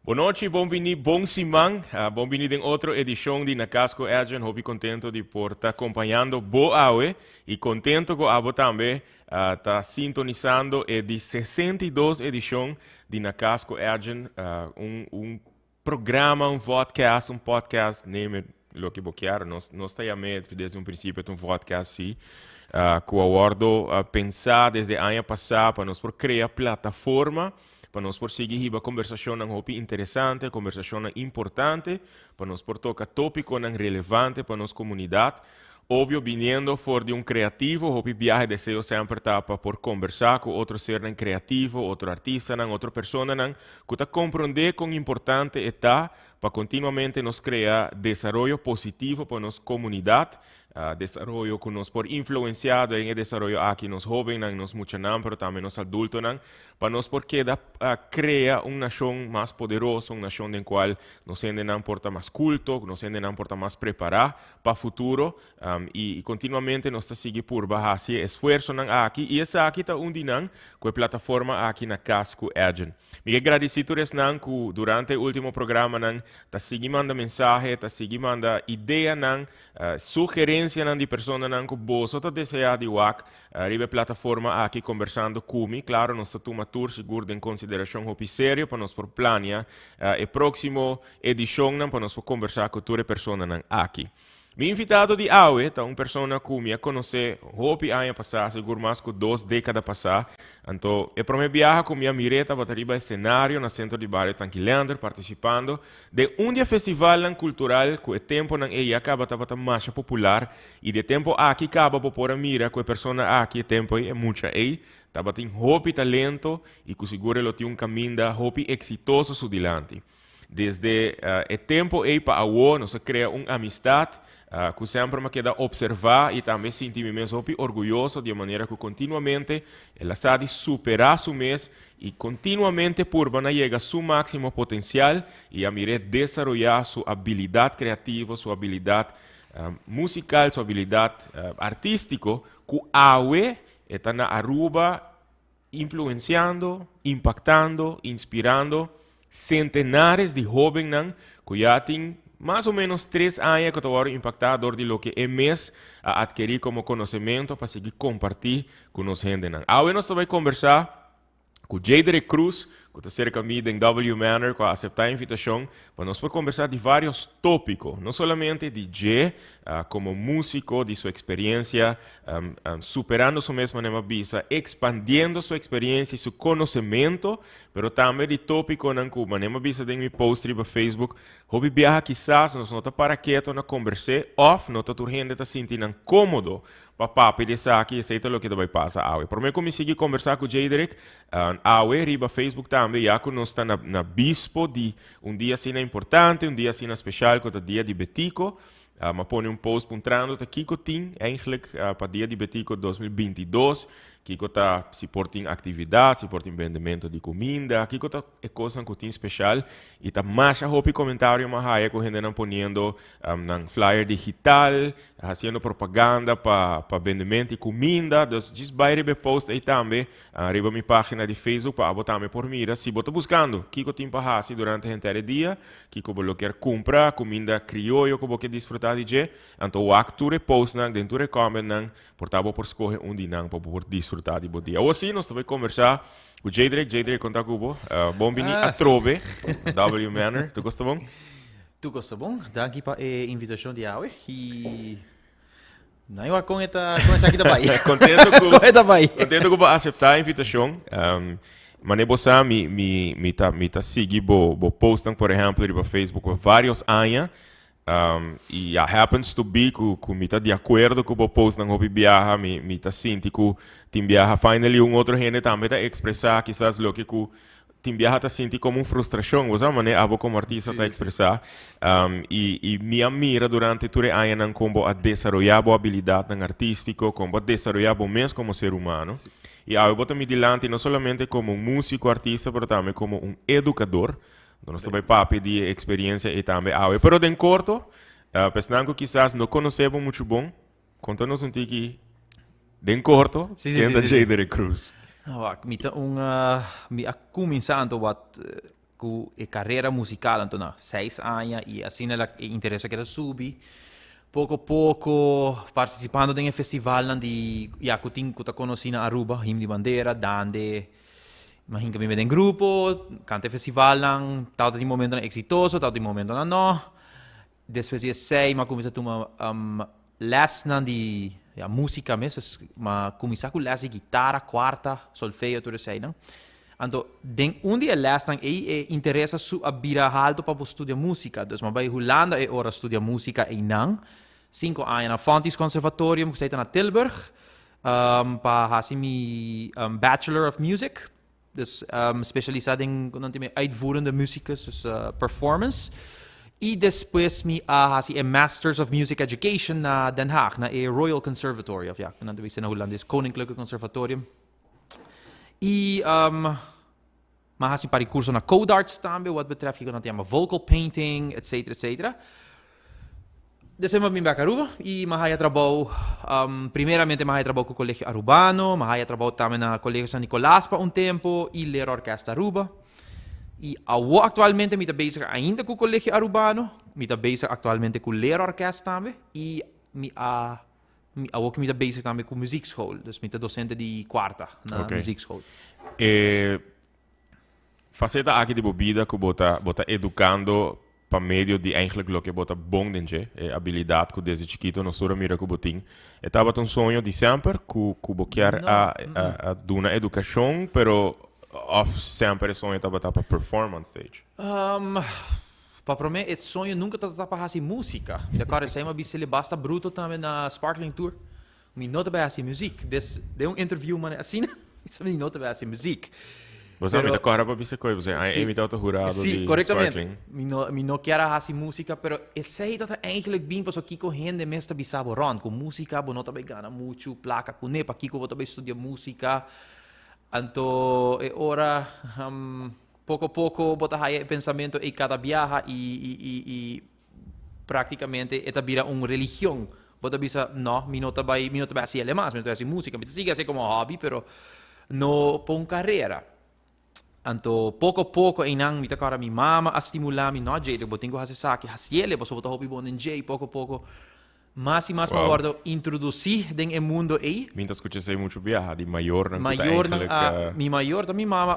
Boa noite, bom-vindo, bom simang. Bom-vindo em outra edição de Nakasco Agent. Hope contento de por estar acompanhando Boa Aue e contento com a também estar sintonizando a de 62 edição de Nakasco Agent, programa, um podcast, name lo que boquear. Nós estamos desde um princípio um podcast sim. Que o acordo pensar desde o ano passado para nós por criar plataforma para nós por seguir uma conversação interessante, conversação importante, para nós por tocar tópico relevante para nossa comunidade. Óbvio, vindo fora de criativo, hopi viaje desejo sempre tapa por conversar com outro ser criativo, outro artista, outra pessoa, que está compreender quão importante está para continuamente nos criar desenvolvimento positivo para nossa comunidade, desenvolvimento que nos por influenciado em desenvolvimento aqui nos jovens, nos muchanan, mas também nos adultos, para nós por criar uma nação mais poderosa, uma nação em qual nos não porta mais culto, nos não porta mais preparar para o futuro, e continuamente nós seguimos por baixo esforço aqui, e essa aqui está dinam com a plataforma aqui na Casco Agent. Me agradecido que durante o último programa está seguindo manda mensagem, está seguindo manda ideia, sugerência de pessoas que você está desejando de WAC, a plataforma aqui conversando comigo, claro, nós estamos tour seguro em consideração o sério para nós por planear a próxima edição para nós conversar com todas as pessoas aqui. Mi invitado de Aue é uma pessoa que me conhece hopi ano passado, seguro mais que 2 décadas passadas. Então, é para me viajar com minha mireta para arriba cenário no centro de Barrio Tanquilander, participando de dia festival cultural que o tempo não é acaba de mais popular e de tempo aqui acaba por mira que a pessoa aqui tempo é muita aí. Tava tem hopi talento e que seguro ele tem caminho hopi exitoso su dilante. Desde o tempo aí para a nós cria uma amistade. Que sempre me queda observar e também sentir-me mesmo orgulhoso de maneira que continuamente ela sabe superar seu mês e continuamente por chegar a seu máximo potencial e a mirar desenvolver sua habilidade criativa, sua habilidade musical, sua habilidade artística, que Aue está na Aruba influenciando, impactando, inspirando centenares de jovens que já têm mais ou menos 3 anos que estou impactado de lo que é mês a adquirir como conhecimento para seguir compartilhar com nós gente. Agora nós vamos conversar com Jaderick Cruz, que está cerca de mim em W Manor, que aceitar a invitação, para nós conversar de vários tópicos, não somente de Jay, como músico, de sua experiência, superando sua mesma visa, expandindo sua experiência e seu conhecimento, mas também de tópico que manema visa de meu post no Facebook, hobby viaja quizás, nós não está para quieto na conversa, off, não está turgente, está sentindo cômodo, para pedir aqui, aceita o que vai passar. Por mim, como seguir conversar com o Jaderick, riba Facebook também, já que nós estamos na bispo de dia assim importante, dia assim especial, que é o dia de Betico. Me põe post mostrando que Kiko tem, eigenlijk, para o dia de Betico 2022. Kiko está suportando atividade, suportando vendimento de comida, Kiko está coisa que tem especial. E está mais a comentário, mas aí que a gente está ponendo flyer digital, fazendo propaganda para vendimento de comida. Então, just vai receber post aí também, arriba minha página de Facebook, para botar por mira. Se você está buscando, Kiko tem para fazer durante o inteiro dia, Kiko você quer comprar comida criolla que você quer desfrutar de dia, então o acto post dentro do comment, portável por escolher dia para por desfrutar de bom dia. Ou assim, nós vamos conversar com o Jaderick conta com você. Bom vinho a Trove, W Manor. Tu gosta bom? Tu gosta bom? Danke para a invitação de Aue e não eu com essa aqui também. Contento com aceitar a invitação. Mas você me tá seguir bo postam por exemplo no Facebook por vários anos. E happens to be que me está de acordo com o post na hobby viaja, me está sentindo que tem viaja finally outro gente também está expressar quizás lo que tem viaja está sentindo como uma frustração, você sabe, abo como artista está expressar e me admira durante todo o ano como a desenvolver a habilidade artística, como a desenvolver o mesmo como ser humano. Sim. E eu boto me dilante não somente como músico, artista, mas também como educador. Então, nós também para pedir experiência e também Aue. Pero de corto, pensando que quizás não conhecemos muito bom, conta-nos tiki de corto, quem é Jaderick Cruz. Mi começando com a carreira musical, então, 6 anos, e assim ela interessa que ela subi. Pouco a pouco, participando de um festival de Yakutin, que eu conheci na Aruba, Him de Bandeira, Dande, mas que me em grupo, cante festival, tal de momento exitoso, tal de momento não. Depois de 6, mas comecei a tomar lessons de música mesmo, mas comecei com lessons de guitarra, quarta, solfeio, tudo isso aí, não? Então, dia lesson e interessa su a bira alto para estudar música. Dus maar bij Holanda e ora studia música e não. 5 anos na Fontys Conservatorium, que na Tilburg. Para fazer Bachelor of Music. Dus specializado em uitvoerende muzikus, dus performance. E depois me fazer Masters of Music Education na Den Haag, na Royal Conservatorium. Ja, dan we na Holland is Koninklijke Conservatorium. E maar assim para curso na Code Arts também, wat betreft que nós temos vocal painting, etc, etc. Depois eu vim para Aruba e eu trabalho, primeiramente eu trabalho com o Colégio Arubano, eu trabalho também na Colégio San Nicolás por tempo e ler orquestra Aruba. E atualmente eu estou bezig ainda com o Colégio Arubano, eu estou bezig atualmente com ler orquestra também e eu estou bezig também com muziekschool, dus eu estou docente de quarta na muziekschool. Faceta aqui de bebida que bota educando para meio de eigenlijk lo que bota bom dentro, habilidade que desde chiquito não só mira que botin. Estava um sonho de sempre que boquear a duna educação, pero off sempre sonho estava para performance stage. Para mim, esse sonho nunca estava para fazer música. E agora sei uma bicicleta basta bruto também na Sparkling Tour. Me nota para fazer música. De interview man assim, isso me nota para fazer música. Você me decora para você coisa, você é imitado jurado de corretamente. Me não quero fazer música, pero esse aí tá eigenlijk bem para que correndo mesmo bisabo ron com música, bo não tá gana muito placa com ne para que eu vou estudar música. Então, ora pouco a pouco botar aí pensamento e cada viaja e praticamente esta vira uma religião. Botar bisa não, me não tá vai assim ele mais, me não tá assim música, me sigue assim como hobby, pero não por uma carreira. Então, pouco a pouco, me toca minha mama a estimular-me, não, Jay, eu tenho que fazer isso aqui, ele, você vai hobby bom em Jay, pouco a pouco, mais e mais, eu introduzir no mundo aí. Minta escutei muito viajar, de maior, não da minha mama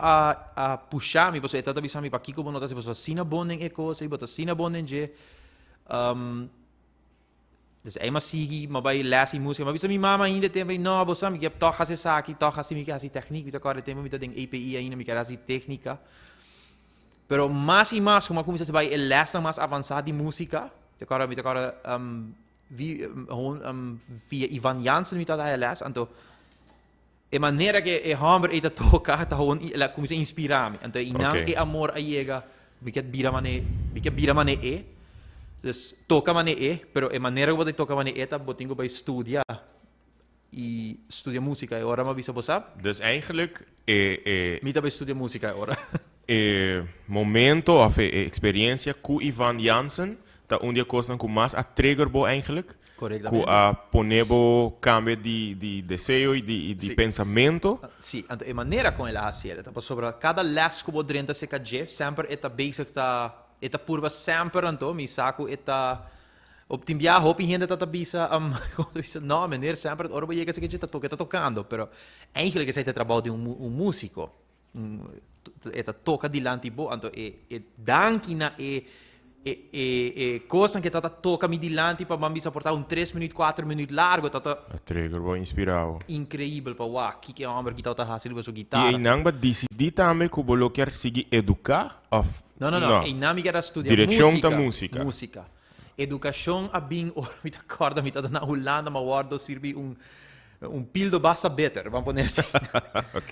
a puxar-me, você está avisando-me para que eu vou notar se você assina bom em coisa, se você assina bom em Jay. Dus eenmaal zie maar bij les in música, maar bisa minha mama ainda tem não, você me quer toch fazer isso aqui, toch assim me quer fazer técnica, me agora tem tem API ainda me quer fazer técnica. Pero mais e mais como começa a vai les mais avançada de música, agora via Ivan Jansen me tá da les, então a maneira que hammer eta toca, tá ela começa a inspirar-me, então e não é amor a chega, me quer bira mané Dus toca mané pero a maneira que eu toca mané tá botingo para estudar e estudar música agora mas você sabe? Dus eigenlijk me tá para estudar música agora. Momento of experiência com Ivan Jansen tá dia coisa com mais a trigger bo eigenlijk. Corretamente. Com a ponebo cambio de desejo e de pensamento. Sim, então a maneira como ela faz tá sobre cada les que você drenta se caje sempre é basic tá eta purva sempre anto mi saco eta optimbia hopi gente tata bisa no meneer sempre ora vai chegar que tá tocando pero eigenlijk é trabalho de músico eta toca dilante bo anto dankina coisa que tata toca mi dilante para bambisa portar 3 minutos 4 minutos largo tata trigger bo inspirado incrível para wa que amber que tata hasil com guitarra e não ba decidi também que bolo quer seguir educar of não. E não me quero estudar direção da música. Música. Educação a bem, me acorda, me tá na Holanda, mas guardo sirve pildo basta better, vamos poner assim.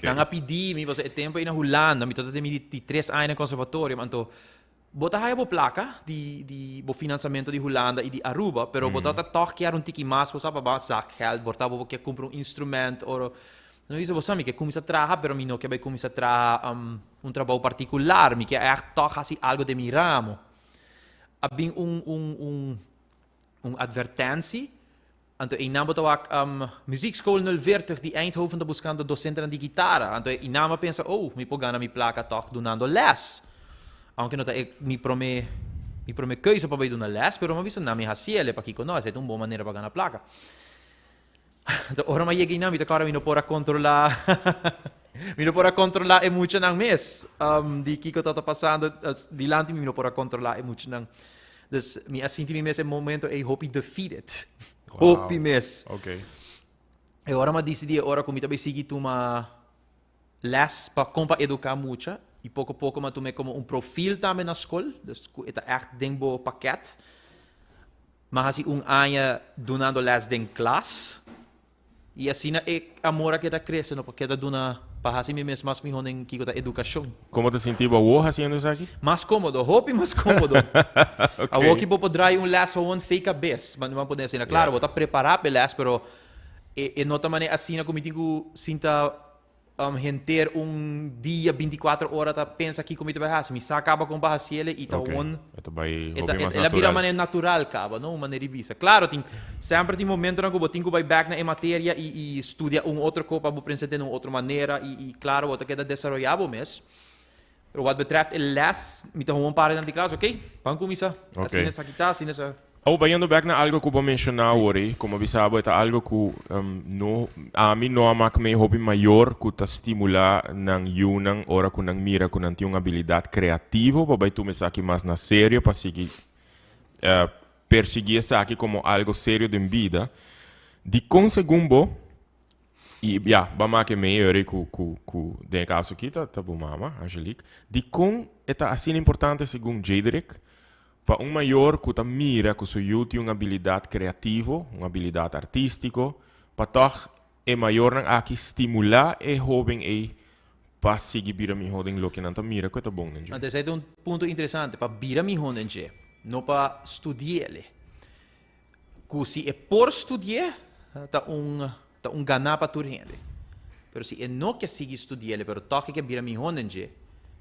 Não a pedir, me você tempo aí na Holanda, me tá de 3 anos no conservatório, então bota aí a placa de financiamento de Holanda e de Aruba, pero bota toch quer tiki mais, você para sacar geld, bota que comprar instrumento ou não isso você me que começa a trabalhar, pero me não que vai começar a trabalhar trabalho particular, me que é toch assim algo de mi ramo. Há bem advertência, então em nome da muziekschool 040 de Eindhoven está buscando docente de guitarra, então em nome pensa, me pode ganhar minha placa toch donando les. aunque não tá me prome keuze para ir na les, pero mabisa na mi hasiele para que nós, é uma boa maneira para ganhar placa. Então, ora mas cheguei na mita cara me não pora controlar. Me não pora controlar é muito nang mes. Di kiko tá passando, di lanti me não pora controlar é muito nang. Dus me assinti me mes é momento é hope defeated. Hope mes. Ok. E ora mas decidi ora como também seguir uma les para compa educar muito. E pouco a pouco mas tomei como perfil também na escola. Dus é echt dingbo pakket. Mas assim ano donando les den classe. E assim é amor que está crescendo, porque está dando para assim mesmo mais melhor em que a educação. Como te sentiu hoje fazendo isso aqui? Mais cômodo, hope mais cômodo. Okay. A hope pode dar les ou fake a best, mas não pode ser, claro, vou estar preparado para les, pero e nota maneira assim como digo, sinta render dia 24 horas tá pensa aqui como vai fazer, me acaba com bahasiele e tá on. Ela vira maneira natural acaba, não maneira visa. Claro, tem sempre tem momento na que eu vai back na matéria e estudia outro copa para apresentar de outra maneira e claro, outra queda desenvolvado mesmo. Pero wat betreft el les, me tá um par de classe, ok? Vamos começar. Assim nessa aqui tá, assim nessa. Vayendo back na algo que eu mencionar hoje, como avisava, é algo que a mim não é que me hobby maior que está estimular nang yunang ora que nang mira que nang uma habilidade criativa para tu me aqui mais na sério para seguir perseguir essa aqui como algo sério de vida. De consegundo e vamos que me ore que de caso aqui tá bom mama Angelique. De com é assim importante segundo Jadrick. Para maior que está mira que seu tem uma habilidade criativa, uma habilidade artística, para toch é maior não aqui estimular é jovem e para seguir bira mi jovem lo que não tá mira que tá bom né. Antes é ponto interessante para bira mi jovem não para estudar ele. Que se é por estudar tá ganhar para tudo gente. Pero se é não quer seguir estudar ele, pero toch que bira mi jovem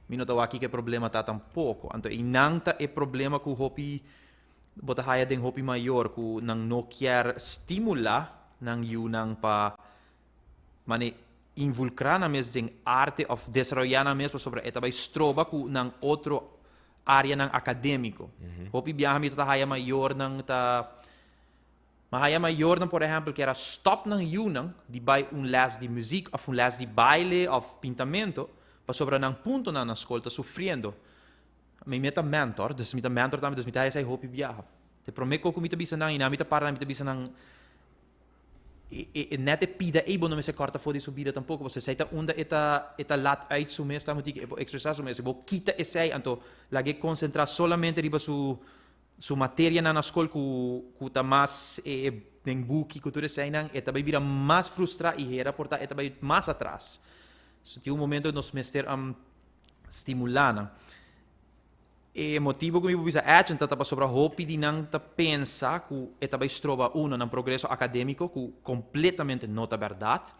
Minotawa aqui que problema tá tampouco. Então, inanta é problema que o hopi bota haya den hopi maior que não quer estimular nang yunang pa mane involucrar na mesma arte of desarrollar na mesma sobre eta vai stroba ku nang outro área nang acadêmico. Hopi biaha mi tá haya maior nang ta haya maior nang por exemplo que era stop nang yunang di by les de música of les de baile of pintamento para sobre nang punto na escola sofrendo. Me meta mentor, dus mita mentor também, dus mita essa hope viaja. Te prometo que mita bisa nang ina, mita para mita bisa nang net pida e bono me se corta fora de subida tampouco, você saita onda eta lat uit su mes, tá muito que expressar su mes, vou quita esse, então lage concentrar solamente riba su matéria na escola que tá mais den book que tudo sei nang, eta vai vira mais frustrar e era portar eta vai mais atrás. So, tem momento nos mester stimulando. E motivo que me bisa agent tata sobre hope di nang ta pensa que eta vai trova num progresso acadêmico que completamente não é verdade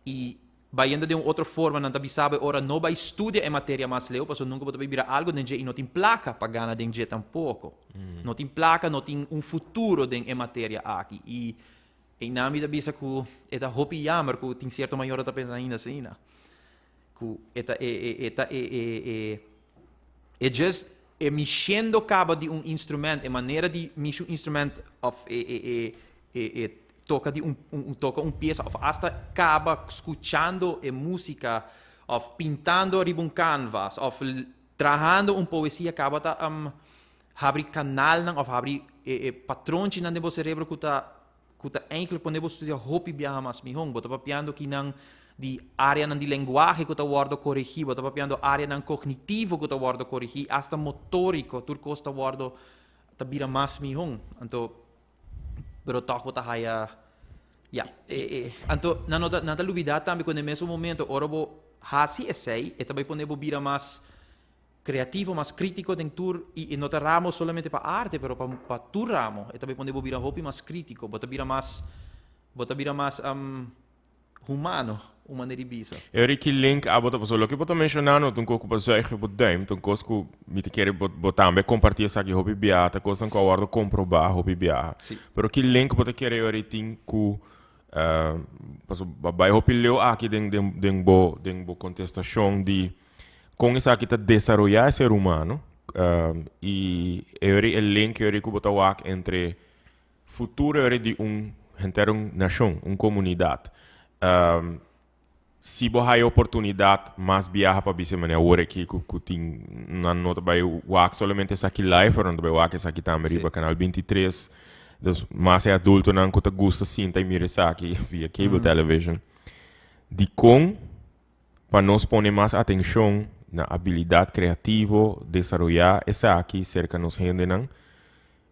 e vai indo de outra forma não tá sabe ora não vai estudar em matéria mais leu, porque nunca pode virar algo dentro e não tem placa para ganhar dentro tampouco. Não tem placa, não tem futuro dentro em matéria aqui e em nome da bisa que eta hope jammer que tem certo maior tá pensando ainda assim, né? Que eta just mexendo cabo de instrumento, é maneira de mexer instrumento of toca de toca peça of hasta acaba escuchando música of pintando riba canvas of trabajando poesia acaba ta abrir canal nang of abrir patrão na nebo cerebro que tá eigenlijk po nebo estudar hopi biaha mas mihong bota papiando que nang di área de linguagem que está guardo corrigir, bota papiando área nan cognitivo que está guardo corrigir, hasta motorico, turco está guardo tá bira mais mihong. Então, pero toch bota haya, então na lubida também quando nesse momento ora bo hasi essay, e também ponebo bira mais criativo, mais crítico dentro e não tá ramo solamente para arte, pero para tu ramo, e também ponebo bira hopi mais crítico, bota bira mais humano, uma neribisa. Eu que link a bota pessoa, o que bota mencionando, tu coco para sair que bota daim, tu coco me te quer botar, me compartilhar essa aqui hobby biata, coisa que eu guardo comprovar hobby biata. Pero que link bota querer eu tem que passo vai hobby leu aqui den bo contestação de com essa aqui tá desarrollar ser humano e é o link que eu botar entre futuro de inteira nação, comunidade. Se você tem oportunidade, mais viaja para você, mas agora aqui que tem uma nota para o solamente essa aqui live, onde vai o essa aqui também para canal 23. Então, mais é adulto não que gosta sim, tá mira essa aqui via cable television. De com para nós pôr mais atenção na habilidade criativa, desenvolver essa aqui cerca nos gente não.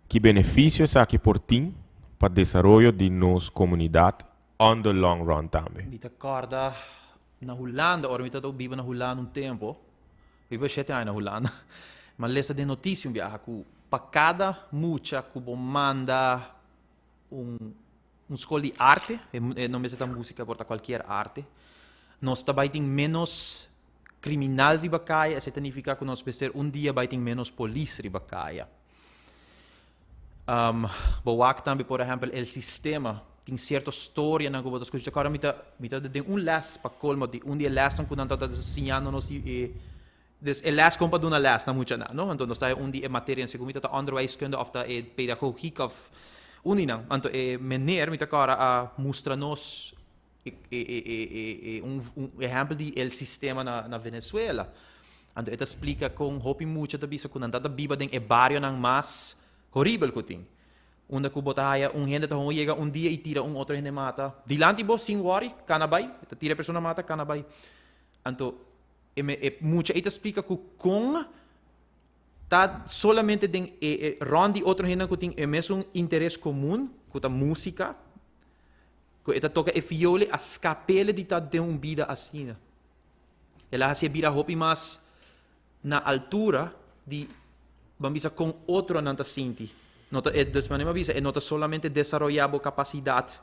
Que benefício essa aqui por ti para o desenvolvimento de nossa comunidade on the long run também. Me acorda na Holanda, ora me estou vivendo na Holanda tempo. Vivo 7 anos na Holanda. Mas lesa de notícia viaja que para cada mucha que manda escola de arte, não me sei música, porta qualquer arte, nós também tem menos criminal de bacaia, isso significa que nós precisamos dia vai ter menos polícia de bacaia. Boak também, por exemplo, o sistema tem certa história na que você agora me tem les para colmo de dia les que não está ensinando nos dus les komt doen les na moet no então nós está dia matéria em segundo está onderwijskunde of da pedagogiek of uninang então meneer me agora a mostra nos exemplo de el sistema na Venezuela então ele explica com hopi muito da bisa quando anda biba den barrio nang mais horrível que tem onde que botaya gente tá chega dia e tira outro gente mata dilante bo sem worry canabay tira a pessoa mata canabay então muita gente explica que com tá solamente tem rondi outro gente que tem mesmo interesse comum que tá música que ele toca viole a scapele de tá de vida assim ela se vira hopi mas na altura de vamos com outro não tá senti nota desmaneira visa nota solamente desenvolver a capacidade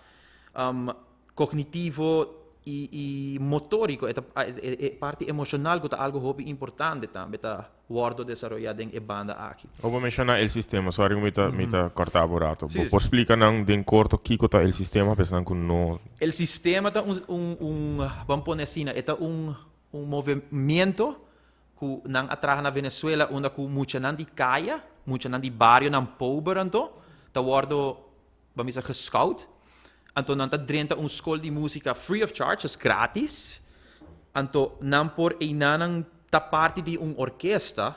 cognitivo e motórico é parte emocional que é algo hobby importante também tá guardo desenvolver em banda aqui. Eu vou mencionar o sistema, sorry me tá cortar burato. Por explicar não den corto que é o sistema pensando que não. O sistema tá vamos pôr assim, é movimento que não atrai na Venezuela onde que muita não de caia, muita não de barrio não pobre então, tá guardo vamos dizer gescout. Então, não está dentro escola de música free of charge, é grátis. Então, não por não tá parte de orquestra.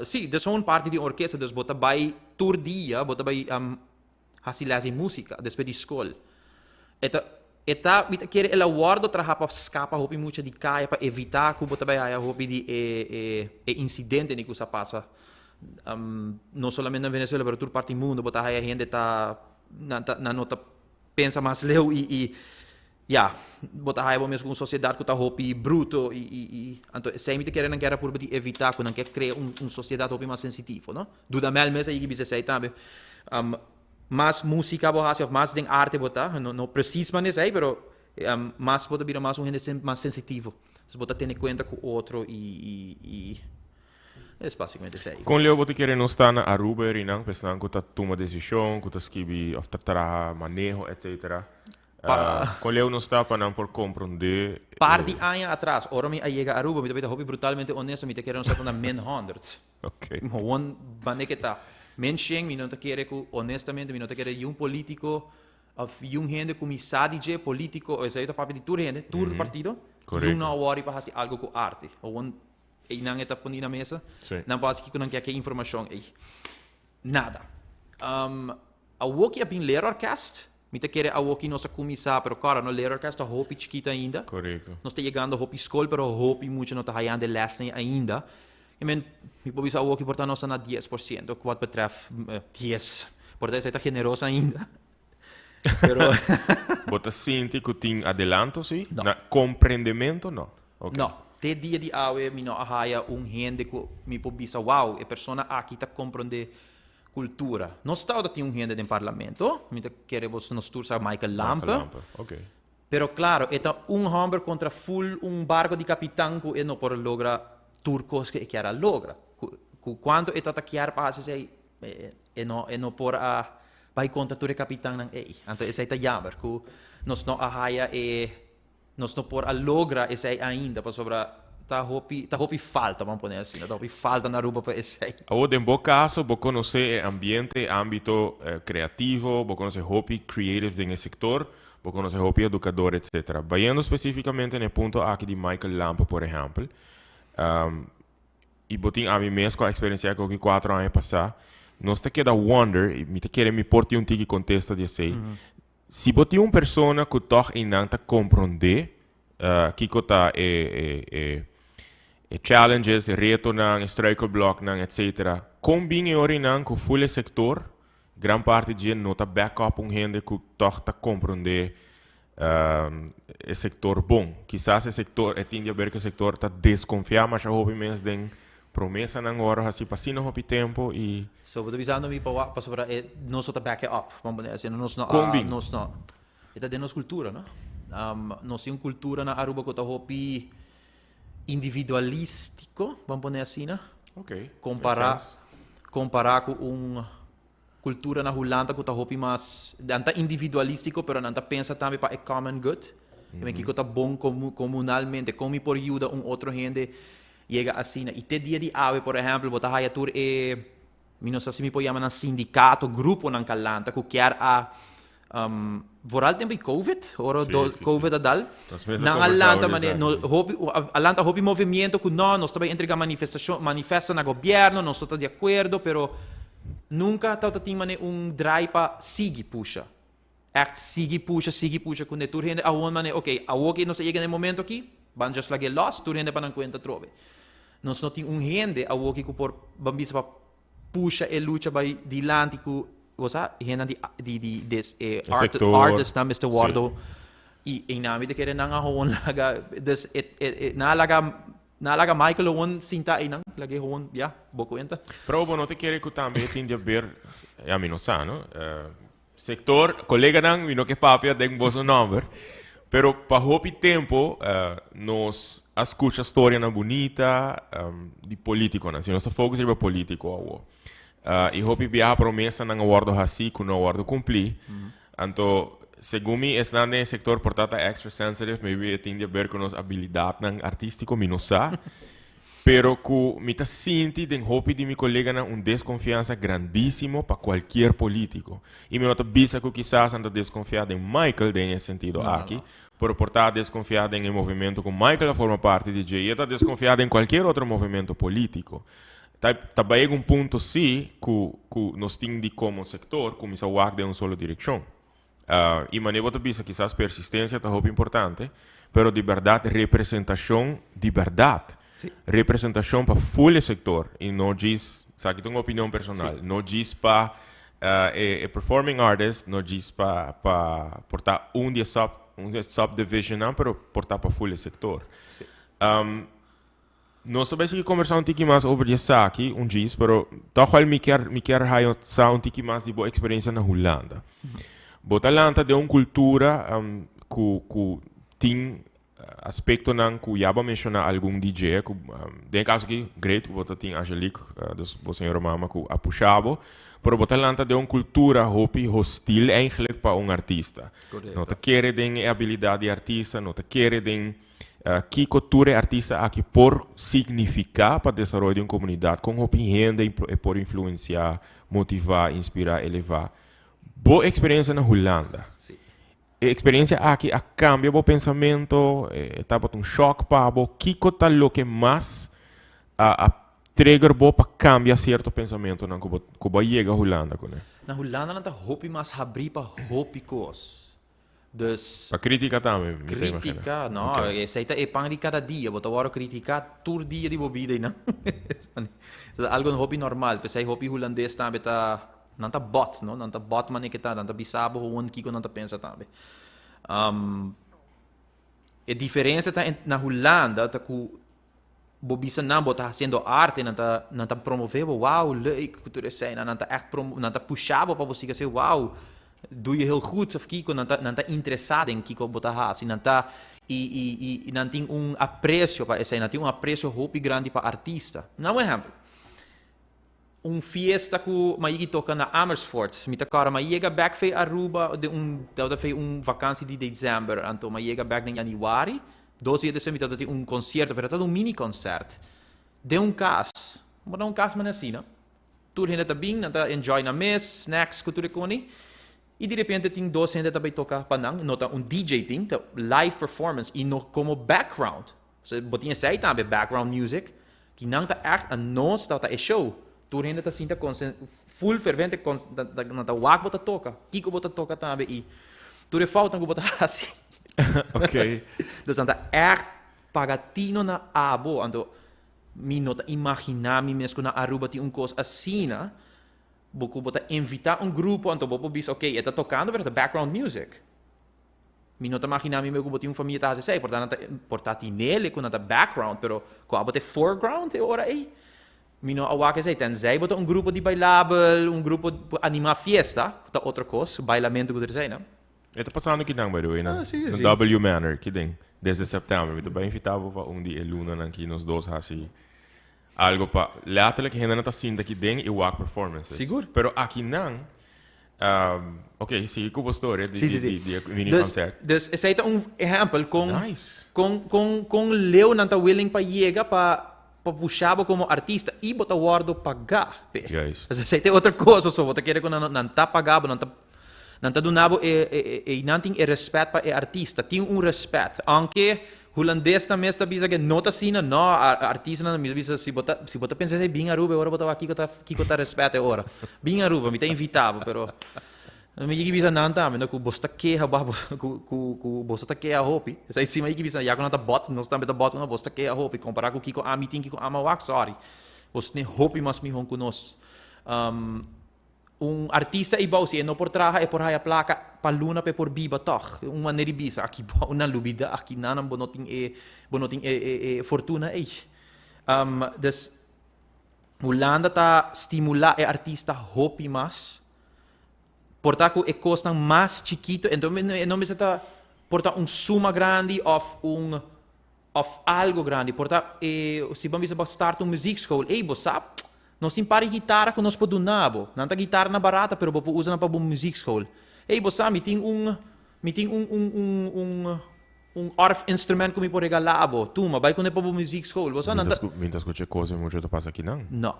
Sim, é uma parte de orquestra, dus bota vai tour dia, bota vai hasilasi música, depois de escola. Eta quer ela guarda trabalhar para escapar hopi muito de caia para evitar que bota vai a hopi de incidente que se passa. Não somente na Venezuela, mas toda parte do mundo, bota a gente tá na nota pensa mais leu e botar raiva mesmo com sociedade que está hopi bruto então sempre querendo guerra por evitar que não quer criar sociedade hopi mais sensitiva não duda mel mesmo aí que bisa sei também mais música bohasse mais de arte botar não precisa mas aí pero mais bota vir mais gente mais sensitivo se botar ter em conta com outro é basicamente isso aí. Com Leo, você quer não estar na Aruba e não, pensando que você toma decisão, que você escreve, ou trabalha manejo, etc. Com Leo não está para não por compreender. Par de anos atrás, ora me chega a Aruba, me está hobby brutalmente honesto, me está querendo estar na men 100. Ok. One baneketa. Menschen, me não está querendo honestamente, me não está querendo político, gente que me sabe de político, ou seja, papo de tur gente, tur partido, não worry para fazer algo com arte. E não está pondo na mesa, não pode que não quer que informação aí. Nada. A Woki é bem ler orquestra, me tá querendo a Woki nossa comissar, pero cara, no ler orquestra hopi chiquita ainda. Correto. Nós está chegando hopi escola, pero hopi muito não está raiando lesson ainda. E men, me pode a Woki portar nossa na 10%, quanto betref 10. Portanto, está generosa ainda. Pero Bota sente que tem adelanto, sim? Na compreendimento, não. Okay. Não. Te dia de awe mi no ahaya gente que mi pobisa wow e persona aqui tá compreende cultura. Não está tem gente no parlamento, mi tá queremos nos tursa Michael Lampa. Okay. Pero claro, eta homem contra full barco de capitão que não por logra turcos que quer logra. Quando eta tá quer para se e não por a vai contra ture capitão nang Então esse tá jammer que nós não ahaya nós não por a logra esse ainda para sobre hopi falta, vamos poner assim, tá hopi falta na Aruba para esse. Ahora, en vos caso, vos conoces ambiente, ámbito creativo, vos conoces hopi creatives en el sector, vos conoces hopi educador, etc. Vayendo específicamente en el punto aquí de Michael Lampa, por ejemplo, y vos a mí mesmo com a experiência que eu 4 anos passados, nós te queda wonder, e me te quer me porte um tiki contesta de sei, se vos tem uma pessoa que toch não tá compreender, que tá challenges, reto nang, struggle block nang, etc. Combine ori nang com full sector, gran parte de não tá backup gente que toch tá compreender o sector bom. Quizás o sector, tinha a ver que o sector tá desconfiado, mas eu houve mesmo de promessa nang hora, assim, passando houve tempo e... So, wat avisando me para sobre nós só tá back up, vamos dizer assim, nós não, nós não. Esta é nossa cultura, não? Nós temos cultura na Aruba que tá hopi individualístico, vamos dizer assim, não? Ok. Comparar com cultura na Holanda que tá hopi mais, anta individualístico, pero anta pensa também para common good. Que tá bom comunalmente, como por ajuda outro gente chega assim. E te dia de ave, por exemplo, botar aí tur não sei se me pode chamar sindicato, grupo na Calanta, que quer vooral tempo COVID, ora COVID adal. Na Atlanta, Atlanta hopi movimento que nós também entrega manifesta na governo, nós estamos de acordo, pero nunca tinha drive para seguir puxa. Echt seguir puxa, quando tu rende a uma maneira, ok, a o que não se chega no momento aqui, van just like lost, tu rende para não conta trove. Nós não tem rende a o que por bambisa para puxa e luta vai dilante que você rende de artist na Mr. Wardo e em nome de querer não a laga des na laga Michael on sinta aí não lagi hon já boco entra. Probo não te querer que também tem de ver a mim não sabe, não? Sector, colega não, e não que papia tem bom número, pero para hopi tempo nos escuta a história na bonita de político, né? Se nós foco seria político, e hopi viaja promessa na acordo assim, que não acordo cumprir, então segundo mim, está no sector portata extra sensitive, maybe tem de ver com nossa habilidade artístico, minosa. Pero que me está sinti den hopi de mi colega na desconfiança grandíssimo para qualquer político. E me nota bisa que quizás anda desconfiado em Michael nesse sentido aqui, por estar desconfiado em movimento que Michael forma parte de J, e está desconfiado em qualquer outro movimento político. Tá chega ponto sim que nós temos como sector começar a work de uma só direção. E maneira de bisa quizás persistência tá hopi importante, pero de verdade representação de verdade. Representação para full sector e não diz, sabe, tenho uma opinião personal, não diz para performing artist, não diz para portar subdivision, não, mas portar para full sector. Nós sabemos que conversar um pouquinho mais sobre isso aqui, diz, mas talvez me quer um pouquinho mais de boa experiência na Holanda. Atlanta é uma cultura que tem aspecto não que já vou mencionar algum DJ que tem caso aqui great que você tem Angelique do senhor mama que a puxava pero Atlanta é uma cultura hopi hostil eigenlijk para artista não te quer tem habilidade de artista não te quer tem que cultura artista aqui por significar para desenvolver uma comunidade com hopi gente e por influenciar motivar inspirar elevar boa experiência na Holanda experiência aqui a cambia o pensamento estava choque para o que tá lo que mais a trigger para cambiar certo pensamento não que vai chegar a Holanda com na Holanda não tá hopi mais abrir para hopi coisas dus para crítica também crítica não essa é pan de cada dia botar agora criticar todo dia de bebida não algo hopi normal pensei hopi holandês também tá não tá bot, não tá bot mas que tá, não tá bisabo ou que não tá pensa também. A diferença tá na Holanda tá que bobisa não bota fazendo arte, não tá promover, wow, leuk cultura zijn, não tá echt não tá puxado para você dizer, wow, doe je heel goed of Kiko não tá interessado em Kiko botar assim, não tá e não tem apreço para essa, não tem apreço hopi grande para artista. Não exemplo. Fiesta que maigi toca na Amersfoort. Mita cara maiega back fei Aruba de fei vakantie de dezember. Anto maiega back na januari. 12 de dezembro tem concerto, pero é mini concert. De caso, mas caso mas assim, não? Tu ainda tá bem, tá enjoy na mesa, snacks, cultura coni. E de repente tem 12 ainda também tocar panang, nota DJ thing, live performance e no como background. So, botinha sei também background music, que não tá echt een nós tá show. Tu ainda tá sinta full fervente na tá wak bota toca, kiko bota toca também e tu falta que bota assim. Ok. Dus tá echt pagatino na abo, ando mi nota imaginar mi mesmo na Aruba tem coisa assim, né? Boku bota invitar grupo, então bobo bis, ok, está tocando, pero background music. Mi nota imaginar mi meu botinho família tá assim, portanto nele com nada background, pero com a bote foreground ora aí. Mi no awake sei, tenzij bota grupo de bailável, grupo anima fiesta, tá outra coisa, bailamento que sei, não? Está passando aqui não, by the way, né? Sim. No W Manor, que tem, desde setembro. Eu também invitava para dia luna aqui nos dois assim. Algo para letterlijk gente está sinta aqui dentro e walk performances. Seguro. Pero aqui não. Ok, sim, com a história de mini concert. Dus esse é exemplo Nice. com Leo não tá willing para chegar para puxar como artista e botar guardo pagar. Juist. Dus esse é outra coisa, só você quer que não tá pagado, não tá donado e não tem respeito para o artista, tem respeito, aunque holandês também está bisa que não tá assim, não, artista não bisa se bota pensa se bem Aruba, agora bota aqui que tá respeito agora. Bem Aruba, me tá invitado, pero me diga bisa não tá, mas com bosta queja, com bosta queja hopi. Sai cima aí que bisa, já quando tá bot, nós também tá bot, não bosta queja hopi, comparar com Kiko Ami, tem Kiko Ama wax, sorry. Você nem hopi mas me hon conosco. Artista ibao si no por traha e por haya placa paluna pe por biba toch maneira bisa aqui uma lubida aqui nanam bonoting fortuna dus Holanda tá estimular e artista hopi mas portaco e costan mais chiquito então não me está porta suma grande of algo grande porta se vamos start muziekschool sabe. Nós temos para guitarra que nós podemos nabo. Não tá guitarra na barata, pero você usa na para muziekschool. Você me tem arf instrument que me pode regalar abo. Tuma, vai com para muziekschool. Você não tá. Minta escuta coisa muito que passa aqui não. Não.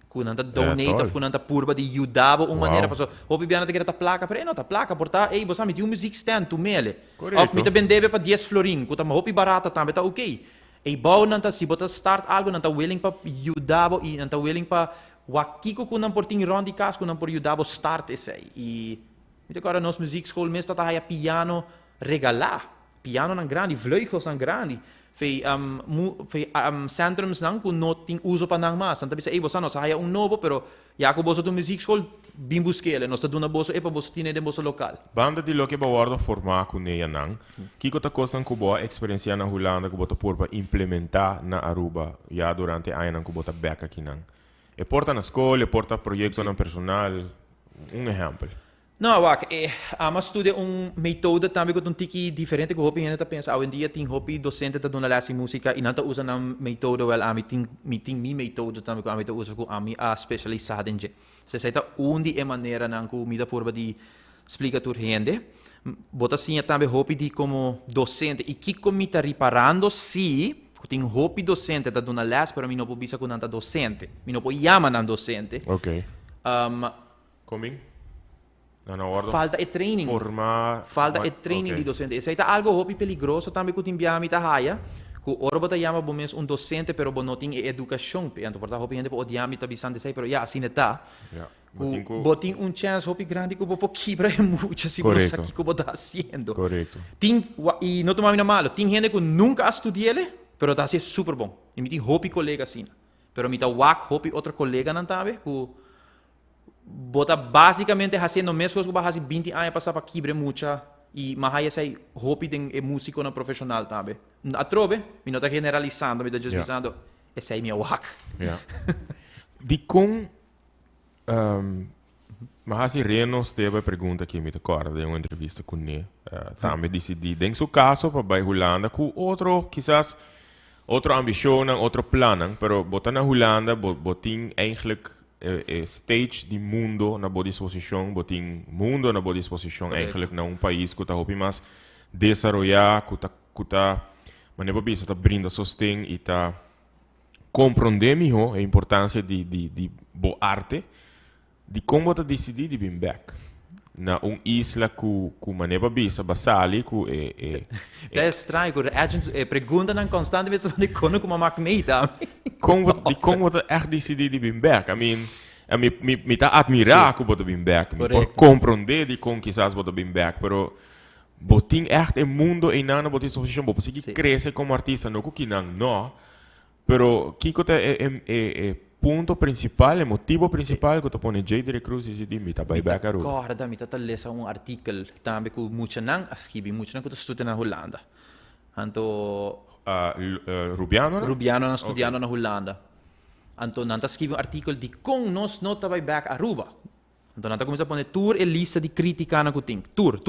Quando não tá donate, quando não tá purba de ajudar uma maneira para hopi biana te quer tá placa, pero não tá placa, porta, você me tem music stand tu mele. Of me tá vendebe para 10 florin, que tá hopi barata também tá ok. E bom não tá se botar start algo não tá willing para ajudar e não tá willing para wakiko com não por ting rondi cas com não por ajudar start esse e agora nós muziekschool mesmo tá aí piano regalar piano não grande vleugels não grande fei centrums não com não tem uso para não mais então bisa você não sai novo pero já que você do muziekschool bem busquele nós tá dando bolso e para você tinha de bolso local banda de lo que bawardo formar com neia não kiko tá costan com boa experiência na Holanda que bota por para implementar na Aruba já durante ano que bota back aqui não e porta na escola porta projeto na personal exemplo. Não, mas estuda método também com tiki diferente que o hopi ainda pensa. Hoje em dia tem hopi docente da dona lesi música e não tá usando método well ami tem mi método também com ami tá usa com ami a specializado em je. Se seita onde é maneira não com mida porba de explica tur gente. Bota sim também hopi de como docente e que como tá reparando se tem hopi docente da dona les pero mi não pode bisa com nanta docente. Mi não pode chamar nan docente. Ok. Coming? Falta e training. Falta e training di docente. Se é algo hopi peligroso também que timbiami ta haya. Que ora bota chama bom menos docente pero bom noting educação. Então porta hopi gente po odiami ta bisante sei pero assim está. Botin chance hopi grande que vou quebra muito se você sabe que vou tá fazendo. Correto. E não tomar mal. Tem gente que nunca estudiele, pero tá super bom. E me tem hopi colega assim. Pero me tá hopi outro colega não sabe que bota basicamente fazendo a mesma coisa que faz 20 anos passar para quebrar muita e mas aí hopi de músico na profissional também. A trove, me não está generalizando, me está just dizendo esse aí meu wak. De com mas Reno teve a pergunta que me recorda de uma entrevista com ele. Também decidi, em seu caso, para a Holanda, com outro, quizás, outra ambição, outro plano, pero botar na Holanda, botin eigenlijk stage de mundo na boa disposição, botin mundo na boa disposição, eigenlijk na país que está hopi mais desarrollar, que está mas não bisa tá brinda sostém e tá compreender melhor a importância de boa arte, de como tá decidir de vir back. Na isla que maneba bisa basali ku É estranho, que a gente pergunta constantemente de como maak mee tá. como tá echt decidir de vir back. I mean, me tá admirar que bota vir back, me pode compreender de como quizás bota vir back, pero botin echt een mundo en nana botin associação, bo conseguir crescer como artista, não que não, pero kiko te punto principal, o motivo principal que tu põe J. Derek Cruz e de mita by back aru. Corda, mita ta lesa artikel também com muita nang askibi, muita nang que tu estuda na Holanda. Anto Rubiano? Rubiano na studiando na Holanda. Anto nanta scrive artikel di con nos nota by back Aruba. Anto nanta comincia a pone tour e lista di critica na kuting. Tour.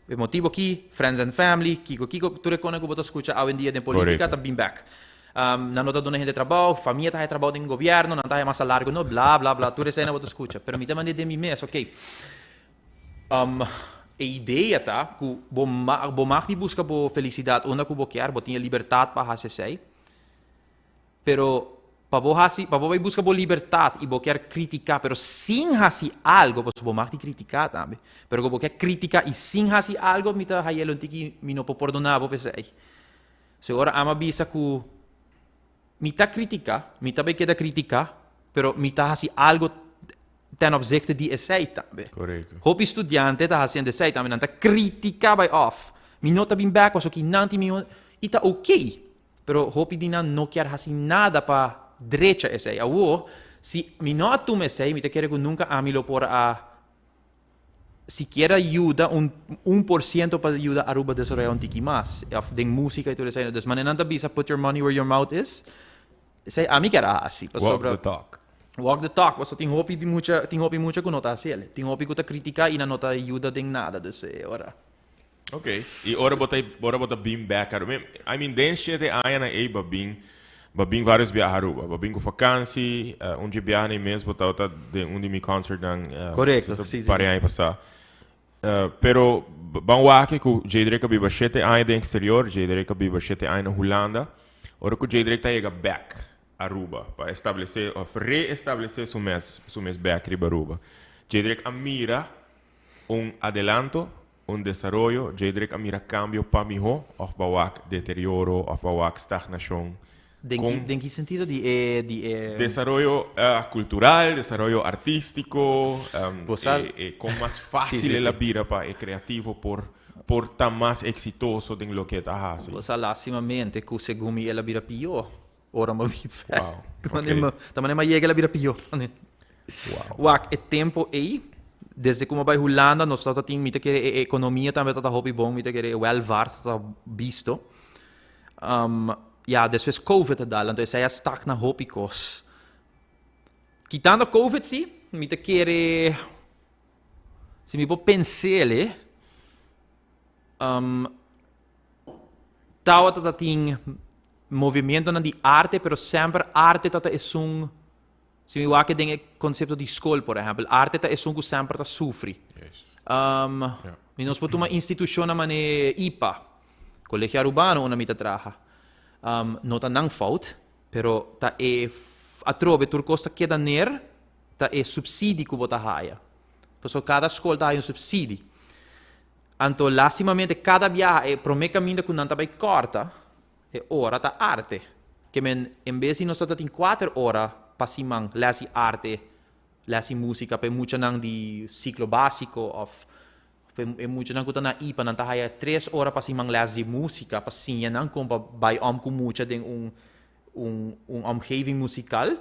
Per motivo chi friends and family, kiko tu recone que bota escucha hoy en día de política ta been back. Na nota donde gente trabalho, família tá trabalho em governo, não tá mais largo, no blá blá blá, tudo isso aí não bota escucha. Pero me também de mim mesmo, ok. A ideia tá que bo mag die busca bo felicidade, onda que bo quer, bo tinha liberdade para fazer sei. Pero para bo vai busca bo liberdade e bo quer criticar, pero sem hasi algo, bo mag die criticar também. Pero bo quer criticar e sem hasi algo, me tá aí ele tiki me não perdonar bo pensei. So agora ama bisa que mita critica, mita vai queda criticar, pero mita hasi algo ten opzichte die essay também. Correto. Hopi estudiante tá haciendo essay também, nanta critica by off. Mi nota bem back, was ook nanti mi ita ok. Pero hopi dina no quer hasi nada pa derecha essay. Awo, si mi no atum essay, mi te quer que nunca amilo por a siquiera ayuda, 1% para ayuda a Aruba desarrollar un tiki más. De música y todo eso. Dus manenanta bisa put your money where your mouth is. Sei, a mim que era assim. Walk the talk. Walk the talk. Mas tem hopi muita que não tá assim. Tem hopi que tá criticar e não tá ajuda de nada. Dus ora. Ok. E ora bota bem back Aruba. I mean, desde que a na ei babing vários viajar Aruba. Babing com vacância, onde viaja mesmo bota de onde me concert dan. Correto. Sim. Para aí passar. Pero bang wake ku J. ka biba 7 anos de exterior, J. ka biba 7 anos na Holanda. Ora ku J. tá chega back Aruba para estabelecer ou reestabelecer su mes back riba Aruba. J. mira adelanto, desarrollo, J. mira cambio para mejor, of bawak deterioro, of bawak stagnación. ¿En qué sentido? Desarrollo cultural, desarrollo artístico, con más fácil la vida para creativo por tan más exitoso en lo que está haciendo. Pues lastimamente, que según mi la vida pior, ora me vi. Wow. Também me llega la vida pior. Wow. É tempo aí, desde como vai Holanda, nós estamos tendo muita economia também tá hobby bom, muita que welvaart tá visto. Ja, después COVID te dal, então essa stagna hopicos. Quitando COVID, sim, me te querer, se me pode pensar, tal tá tem movimento na de arte, pero sempre arte tá é se me vai que tem conceito de escola, por exemplo, arte tá é que sempre tá sofre. Yes. E nós podemos uma instituição na maneira IPA, Colégio Urbano, onde me te traja. Não tá não fout, pero tá a trove turcosta queda ner, tá subsídio que bota haia. Porque cada escola tá subsídio. Então, lastimamente, cada viagem, pro me caminho que não tá bem corta, hora tá arte. Que em vez de nós tá tem 4 horas para simang, lesi arte, lesi música, para muito não de ciclo básico, of muito não que na IPA, não tá aí 3 horas para simang lesi música, para sim, não como vai com muito de omgeving musical.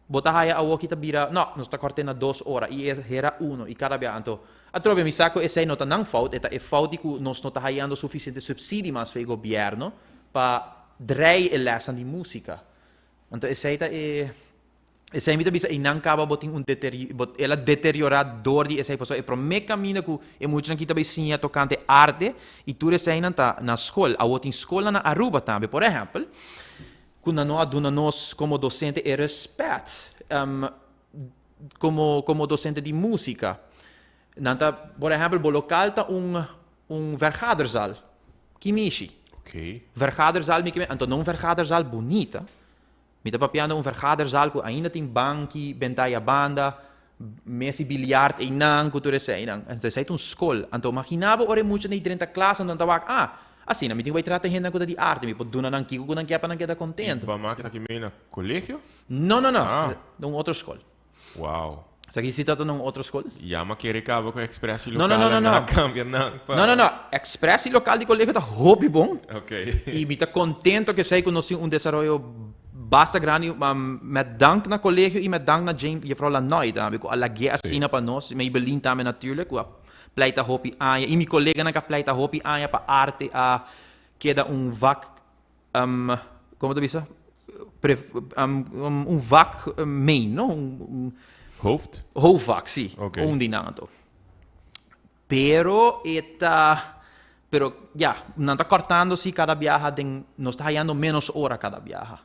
Bota aí a outra bira, não, nós tá cortando 2 horas e era 1 e cada vez então. A trobe mi saco esse não tá não falta, é falta que nós não tá aí suficiente subsídio mas para o governo para drei lesson de música. Então esse aí tá esse aí me bisa não acaba botin ela deteriorador de esse aí pessoa é pro me caminho que é muito não kita sim tocante arte e tudo esse aí não tá na escola, a outra escola na Aruba também, por exemplo. Quando nós como docente é respeito como docente de música. Nanta, por exemplo, o local tá vergaderzaal, Kimishi. Ok. Vergaderzaal, então não vergaderzaal bonita. Me tá papiando vergaderzaal que ainda tem banki, bentaya banda, mesi bilhard e não, que tu recebe. Então, é escola. Então, imaginava ora muito na 30 classe, então tava, assim, na me vai tratar gente de arte, me pode donar nanki, que não quer para não quedar contento. Para máquina aqui meio no colégio? Não. Num outra escola. Uau. Isso aqui se trata num outra escola? Já, mas querer acaba com a Express local. Não. Cambia, não. Não. Express local de colégio tá hobby bom. Ok. E me tá contento que sei que nós temos desenvolvimento basta grande, met dank na collegio e met dank na James e vooral nooit. Dan heb ik al ge assina para nós, me Berlin também natuurlijk, o pleita hopi aya e mi collega na pleita hopi aya para arte a queda vak como tu bisa? Vak main, no? Hoofdvak, sim. Okay. Dinato. Pero ya, não está cortando-se cada viagem, nós está ganhando menos hora cada viagem.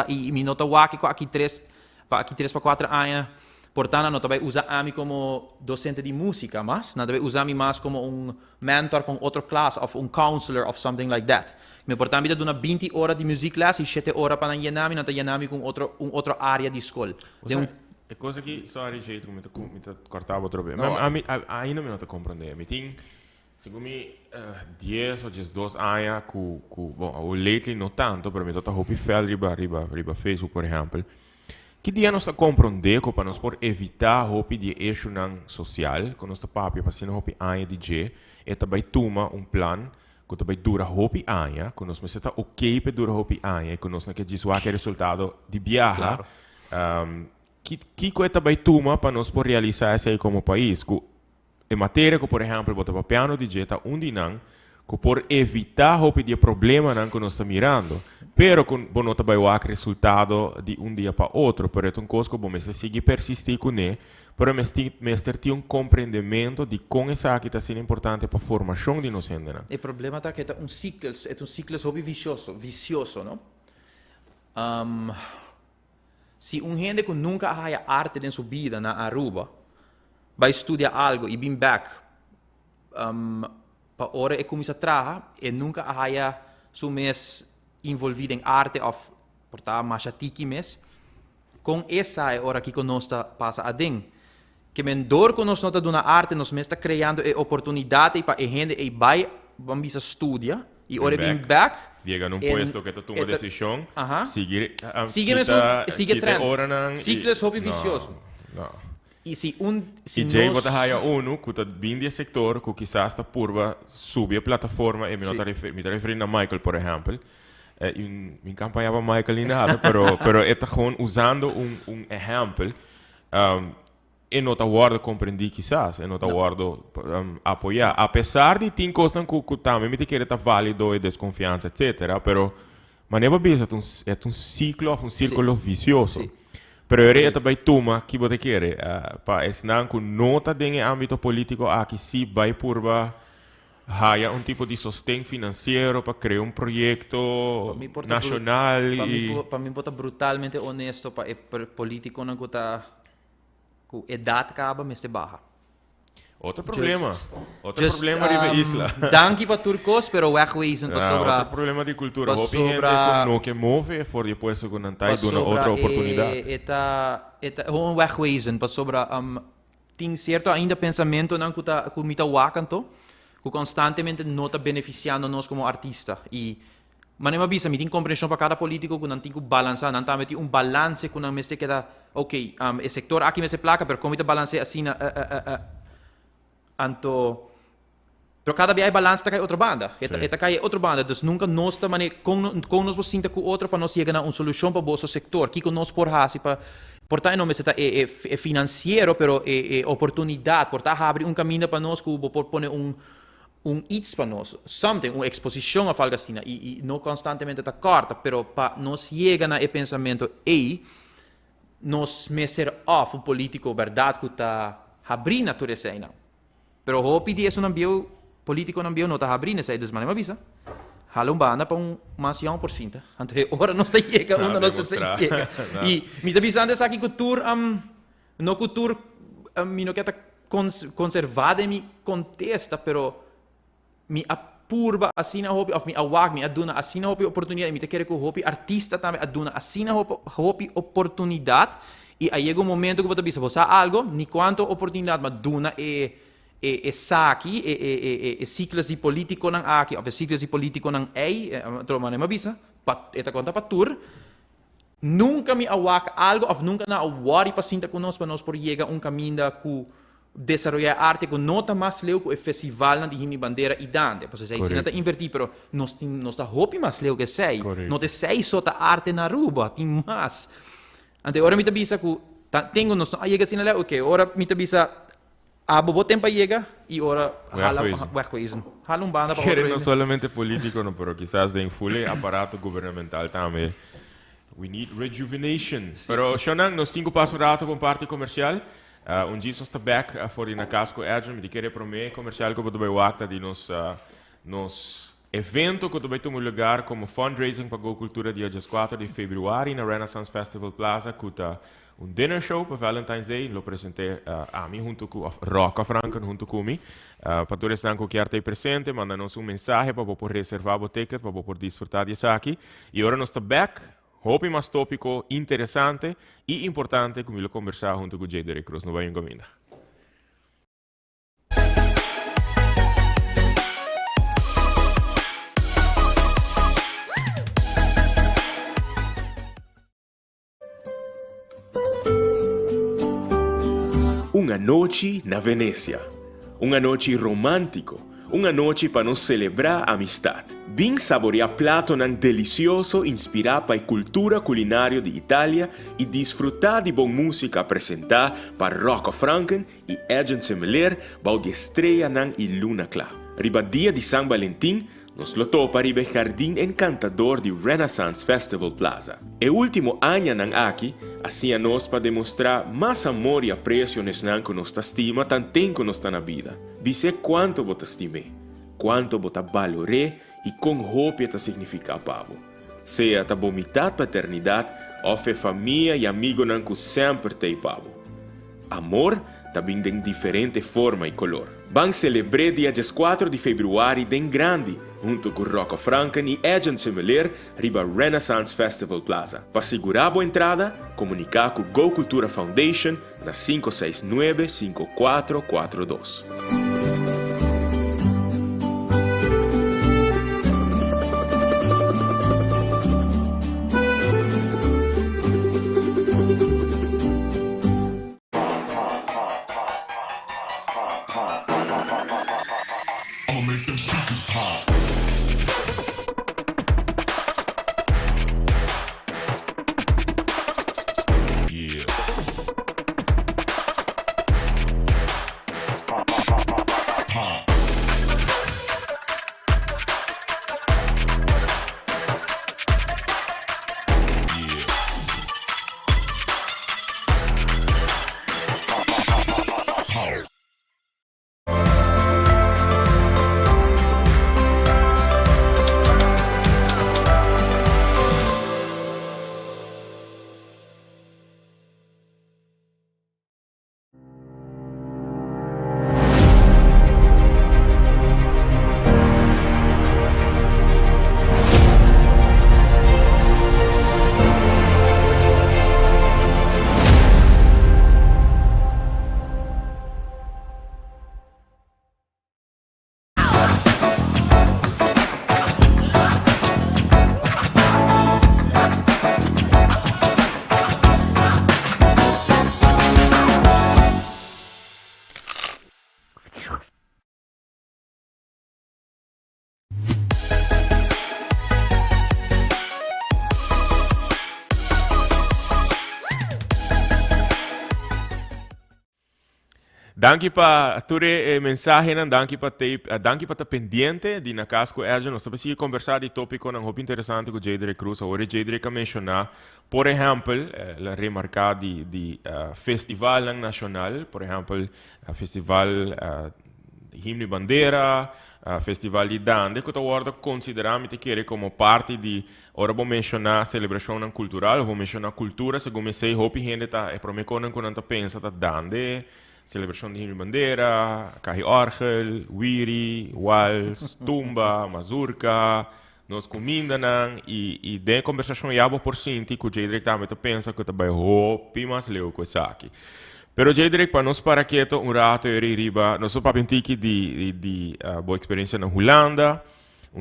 E me nota aqui aqui 3 para 4 anos, portanto, não vai usar a mim como docente de música, mas não vai usar a mim mais como mentor para outra classe, ou counselor, ou something like that. Me portanto, eu dou 20 horas de música classe e 7 horas para Yanami, não Yanami com outra área de escola. É coisa que, sorry, jeito, me cortava outra vez. Mas ainda me não estou compreendendo. Me tem, segundo 10 ou 12 anos, bom, lately não tanto, mas me estou a fel riba Facebook, por exemplo. Que dia nós estamos compreendendo para nós por evitar hopi de eixo social, quando nós estamos passando hopi anos de G, e também toma plan que também dura hopi anos, quando nós está ok para dura hopi anos, e quando nós não quer dizer que é resultado de viagem. Claro. Que coisa também toma para nós por realizar isso aí como país? Em matéria que, por exemplo, botar piano de jeta dinam, que por evitar o de problema não que nós estamos mirando, pero que não também o resultado de dia para outro, por isso coisa que vamos seguir persistir com ele, para mas ter compreendimento de como essa aqui está sendo importante para a formação de nós ainda. O problema é que é ciclo hobby vicioso, não? Se gente que nunca haya arte em sua vida na Aruba, vai estudar algo e vem back, para hora e começa a trabalhar, e nunca haya su mês envolvido em arte ou portar machatiki mês, com essa é a hora que nós passa a ding. Que mendor que nós nota na arte, nós está criando oportunidade para a gente e vai estudar. E ora vem back. Chega num posto que tu toma decisão, sigue trend. Ciclos hobby vicioso. Não. E se já bota haya que está vindo do setor, que quizás está purba subir a plataforma, e me está referindo a Michael, por exemplo. Me campanhava Michael nem nada, pero está gewoon usando exemplo. E não está guardo compreender quizás, e não está guardo apoiar. Apesar de ter coisas que também me querer estar válido e desconfiança, etc. Pero, maneira bisa é ciclo, círculo vicioso. Sí. Pero eu também toma que você quer, para ensinar que não está dentro do âmbito político, que se vai por haya tipo de sostén financeiro para criar projeto nacional. Para mim, está brutalmente honesto, para o político não está com idade acaba, mas se barra. Outro problema de isla. Danke para turcos, pero wegwezen para sobre. Outro problema de cultura. Hopi gente que não que move, for depois que não está dando outra oportunidade. Gewoon wegwezen para sobre. Tem certo ainda pensamento não que me está wakanto, que constantemente não está beneficiando nós como artista e mas não me tem compreensão para cada político que não tem que balançar, não tem balance que não me está queda, ok, o setor aqui me se placa, pero como está balance assim anto pero cada vez balance está cai outra banda, está cai outra banda, dus nunca nós também com nós vos sinta com outra para nós chegar a uma solução para o vosso setor, que nós por hasi para portar não me está é financeiro, pero é oportunidade, portar abrir caminho para nós que por pôr iets para nós, something, uma exposição a algo assim, e não constantemente está corta, pero para nós chegar a pensamento, nós me ser off o político, verdade, que está abrindo a tudo isso aí, não. Pero hopi di eso nambio, político nambio, não está abrindo isso aí, dos maneira avisa. Halom banda para mais 1%. Ante ora não se chega, não se chega. E me está avisando essa aqui cultura, não cultura, me não quer conservada e me contesta, pero me purba assina hopi of mi awag mi aduna assina hopi oportunidade mi te quer que hopi artista também aduna assina hopi oportunidade e aí chega um momento que você bisa você algo ni quanto oportunidade mas duna e saki e ciclos de político nang aqui ou ciclos de político nang troma nem bisa pat eta conta patur nunca me awak algo ou nunca na awari pasinta conosco para nós por chegar caminho que desarrollar arte que nota mais leu que o festival de Himni Bandeira e dande. Pois é, não está invertir, pero nós está hopi mais leu que sei. Não te sei só a arte na rua, tem mais. Ante ora me te bisa que tenho nós aí chega assim lá, ok, ora me te bisa a bobo tempo chega e ora hala banda para outro. Não solamente político, não, pero quizás de full aparato governamental também. We need rejuvenation. Sí. Pero Shonan, nós temos passo rato com parte comercial. Dia está back for na casco Adrian, me querer para mim comercial que eu vou acta de nos evento que eu vou lugar como fundraising para a cultura dia 4 de fevereiro na Renaissance Festival Plaza que tá dinner show para Valentine's Day, lo apresentei a mim junto com Rocco Franken junto comigo para todos que querem presente, manda-nos mensagem para poder reservar o ticket para poder desfrutar disso aqui e agora nós está back. Hopi mais tópico interessante e importante como eu conversar junto com o J.D. Cruz. Não vai encomendar. Uma noite na Venecia. Uma noite romântico. Uma noite para nos celebrar a amistade. Vim saborear prato nang delicioso inspirado para a cultura culinária de Itália e desfrutar de boa música apresentada para Rocco Franken e Adrian Semeler para a estreia nang Luna Clara. Riba dia de San Valentim, nos lotou para o Jardim Encantador de Renaissance Festival Plaza. E último ano nang aqui, assim a nós para demonstrar mais amor e apreço nang que nos estima tanto que nos na vida. Dizer quanto você estime, quanto você valore e com hope te significa pavo. Seja a vomitar paternidade, ou família e amigo nang que sempre te pavo. Amor também tem diferente forma e color. Vamos celebrar dia 4 de fevereiro bem grande, junto com Rocco Franken e Adrian Semeler, riba Renaissance Festival Plaza. Para segurar a entrada, comunicar com Go Cultura Foundation na 569-5442. Danke para ture mensagem, danke para pendiente de na casco Erjan. Nós estamos a conversar de tópico não muito interessante com o J.D. Cruz. Agora J.D. a mencionar, por exemplo, a remarcar de festival nacional, por exemplo, festival Himni Bandeira, festival de Dande, que agora consideramos que como parte de, ora vou mencionar celebração cultural, vou mencionar cultura, segundo me sei, hope gente tá é para me quando pensa tá Dande celebração de bandeira, carre orgel, wiri, wals, tumba, mazurka, nós comida e de conversação yabo por sinti que o diretamente pensa que vai roupi mas leu com isso aqui. Pero direct para nós para quieto rato e riba, nós só para um tiki de boa experiência na Holanda,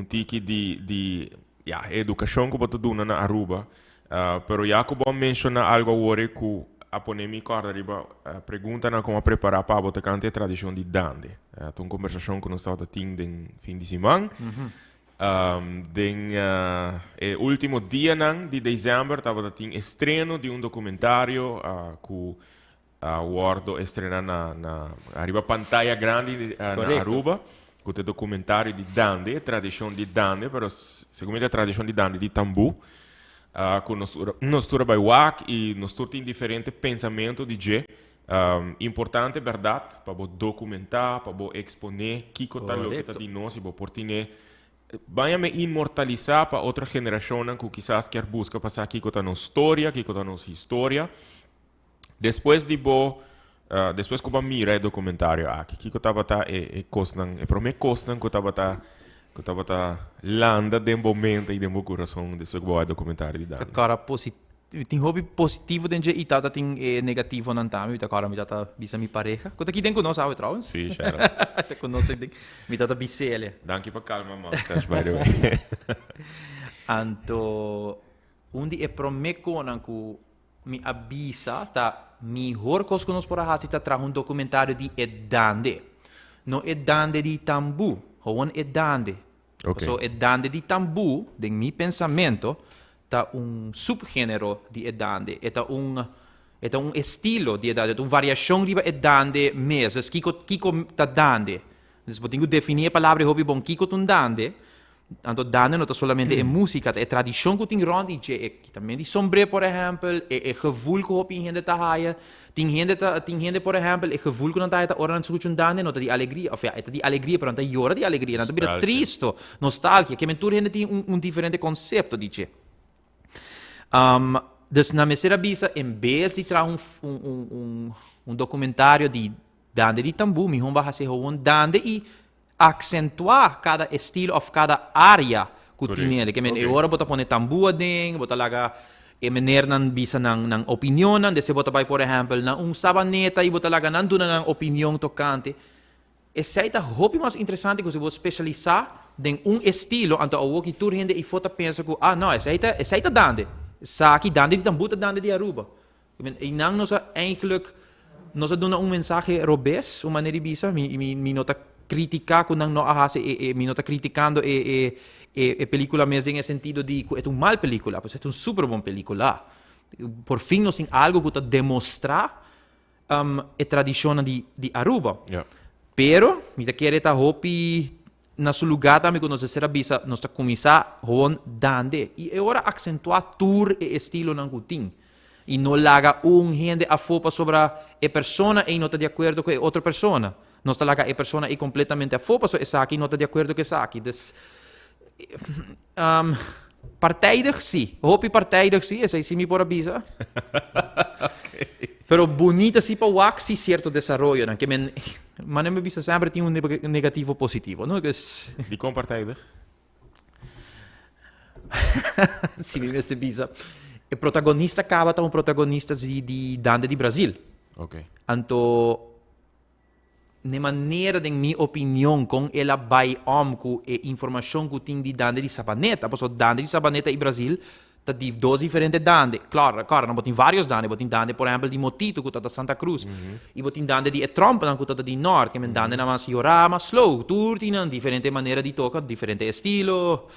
tiki de educação que botou duna na Aruba. Pero já que bom mencionar algo agora que a ponemia corda riba pergunta na como preparar para botar cante tradição de dande. Então conversação que nós estava tendo em fim de semana. Último dia de dezembro estava tendo estreno de documentário que o Wordo estrena na arriba pantalla grande na Aruba, com o documentário de dande, tradição de dande, pero segundo a tradição de dande de tambu. Com nós by WAC e nós tem diferentes pensamentos de G. Importante, verdade, para documentar, para exponer que está o que está de nós e para portine vai me imortalizar para outra geração que quizás quer buscar passar aqui com a nossa história, aqui com a nossa história. Depois que eu mira o documentário aqui, que eu estava costan, e para mim costan que eu estava landa de momento e de meu coração desse documentário de Dan. Cara, tem hobby positivo dentro e tá tem negativo não tá, me tá cara me tá bisa mi pareja. Quando aqui dentro nós sabe trouwens. Sim, era. Tá conosco me tá bisa ele. Danke para calma, mano. That's by the way. Anto undi e promeco nanku mi avisa tá melhor coisa que nós por ahasi tá traz documentário de edande. No edande de tambu, gewoon edande. Okay. So edande de tambu, de mi pensamento, tá subgênero de edande, é estilo de edande, uma variação de edande mesmo, kiko tá dande. Então, tenho que definir a palavra hobby bom kiko tun dande. Anto dande não tá somente música, é tradição que tem rond e também de sombre, por exemplo, é gevoel que hobby gente tá haia, tem gente por exemplo, é gevoel que não tá haia, ora não escuta dande, não tá de alegria, ou é de alegria, pero não tá hora de alegria, não tá bira triste, nostalgia, que mentur gente tem diferente conceito, dice. Dus na mesera bisa, em vez de trazer documentário de dande de tambu, mi homba hace dande e acentuar cada estilo of cada área que tem ele. Que agora bota pone tambu ding, bota laga mener nan bisa ng opinion nan, desse bota by por exemplo na sabaneta e bota laga nan duna ng opinião tocante. Essa é a hobby mais interessante que você vai especializar em estilo, então o que tu rende e foto pensa que não, essa é a dande. Saki dande de tambu tá dande de Aruba. E não nós eigenlijk nós damos mensagem robes, uma maneira bisa, mi nota criticar quando não ahase mi nota criticando película mesmo em sentido de é uma mal película, mas é uma super boa película. Por fim nós tem algo que está demonstrar a tradição de Aruba. Yeah. Pero mi ta querer ta hopi na su lugar também quando nós será bisa nós ta começar hon dande e agora acentuar tour e estilo não cutin. E não laga gente a fopa sobre a persona e não está de acordo com a outra persona. Não está laga a persona e completamente a fopa sobre essa aqui não está de acordo com essa aqui. Dus, partijdig sim. Hopi partijdig sim. Essa é sim me por avisa. Pero bonita sim para o axi certo desenvolvimento. Né? Que mas não me visa sempre tem negativo positivo. Não? De como partijdig? Sim, me visa. O protagonista acaba com protagonistas de Dande de Brasil. Ok. Então, de maneira, de minha opinião, com ela vai com a informação que tem de Dande de Sabaneta, porque Dande de Sabaneta e Brasil tá de dois diferentes Dande. Claro, não tem vários Dande, tem Dande, por exemplo, de Motito, que está de Santa Cruz, e tem Dande de Trump, que está de Norte, que Dande na mais llorar, mais slow, tudo tem diferente maneira de tocar, diferente estilo.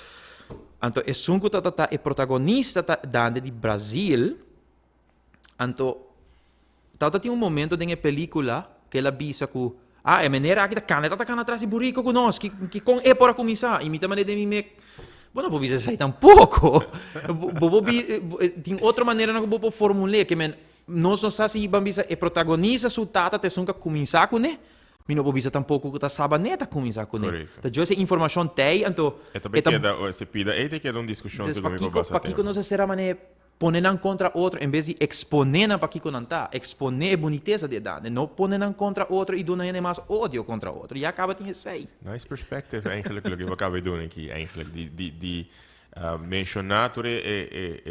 Então, é um que é protagonista dande de Brasil. Então, tem momento na película que ela visa que é maneira que tá atrás de burrico conosco, que com é para começar. E me também de mim bueno, vou dizer isso tampouco. Tem outra maneira que vou formular que nós não sabemos se vamos é protagonista su tata te sunca começar com né. Mi não visa tampouco que tá sabaneta começar com ele. Tá já essa informação tem, então também queda se pida, tem que dar uma discussão sobre o para que nós será mané ponen contra outro em vez de exponer para que conanta, exponer a boniteza de dande, não ponen contra outro e doen ainda mais ódio contra outro. E acaba tendo sei. Nice perspective eigenlijk, wat we acabei doen aqui, eigenlijk. Die mencionar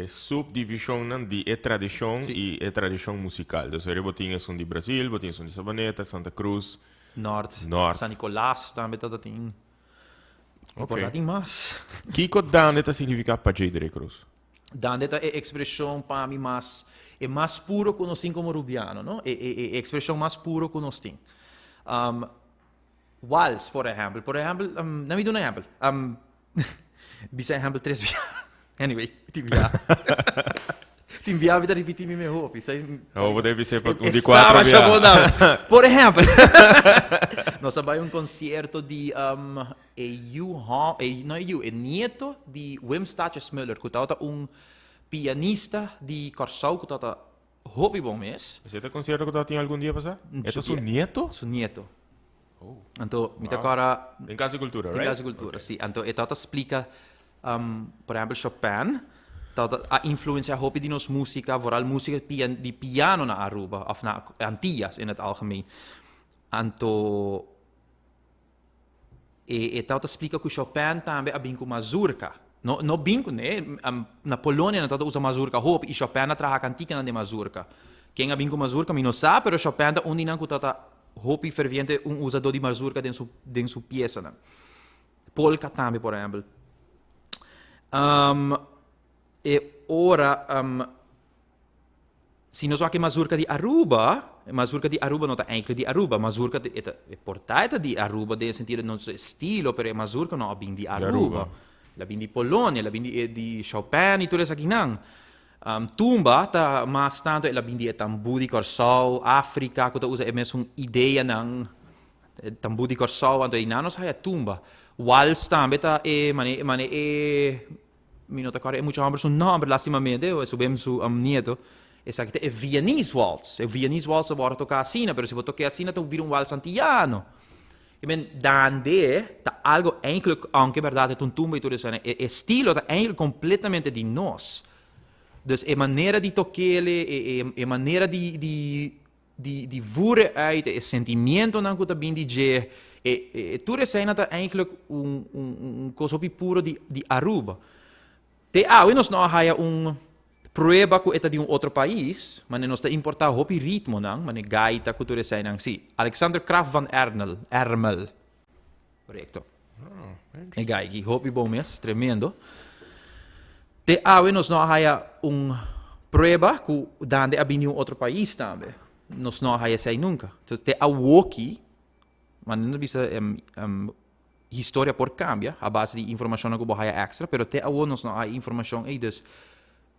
subdivisão de tradição e tradição musical. Dus er botinhas são de Brasil, botinhas são de Sabaneta, Santa Cruz, Nord. San Nicolás também tá tem. Ok. Tem mais. Kiko dande significa para Jadre Cruz. Dande é expressão para mim mais puro que nós temos como rubiano, não? É expressão mais puro que nós temos. Wals, por exemplo, não me dá um exemplo. Bisa exemplo 3 Anyway, ti via. Ti via vida repetir me roupa. Ou deve ser para um de 4 via. Por exemplo, nós sabemos concerto de nieto de Wim Staatjes-Müller, que é pianista de Corsau, que é hobby bom mês. Esse concerto que tu tinha algum dia passado? É seu nieto? Seu nieto. Então, me agora em Casa de Cultura, right? Em Casa de Cultura, sim. Então, ele explica, por exemplo, Chopin, a influência hobby de nos música, vooral música de piano na Aruba, of na Antillas in het algemeen. Então, ele explica que Chopin também é bem com mazurka. No bingo, né? Na Polônia, não usa mazurka hobby, e Chopin trabalha cantica na mazurka. Quem é bem com mazurka, me não sabe, mas Chopin é onde não hobby ferviente usador de mazurka dentro sua peça. Né? Polka também, por exemplo. E ora, se nós vamos mazurka de Aruba não está eigenlijk de Aruba. Mazurka é portaita de Aruba, no sentido não é estilo, mas mazurka não é bem de Aruba. Ela vem de Polônia, ela vem de Chopin e tudo isso aqui não. Tumba, tá mais tanto, ela vem de tambu de Corsau, África, que usa mesmo ideia ng tambu de Corsau, então não nos haya tumba. Wals também tá minuto agora é muito amor seu nome, lastimamente, eu subimos o nieto. Essa aqui é Viennese Waltz. O Viennese Waltz agora tocar assim, mas se você tocar assim, então vira waltz antiano. Dande tá algo eigenlijk, anche verdade, é tumba e tudo isso, né? O estilo tá eigenlijk completamente de nós. Dus a maneira de tocar, a maneira de voeren uit, o sentimento não que bem DJ, tudo isso ainda é eigenlijk coisa puro de Aruba. Nós não há prueba que é de outro país, mas nós está importar hopi ritmo não, mas gaita cultura isso não, sim. Alexander Graf van Ermel, correto. É gai que hopi bom mês, tremendo. Nós não há prueba que dande a bem de outro país também. Nós não há isso aí nunca. Então, woki, mas não bisa história por cambia, a base de informação que você há extra, pero nós não há informação aí, dus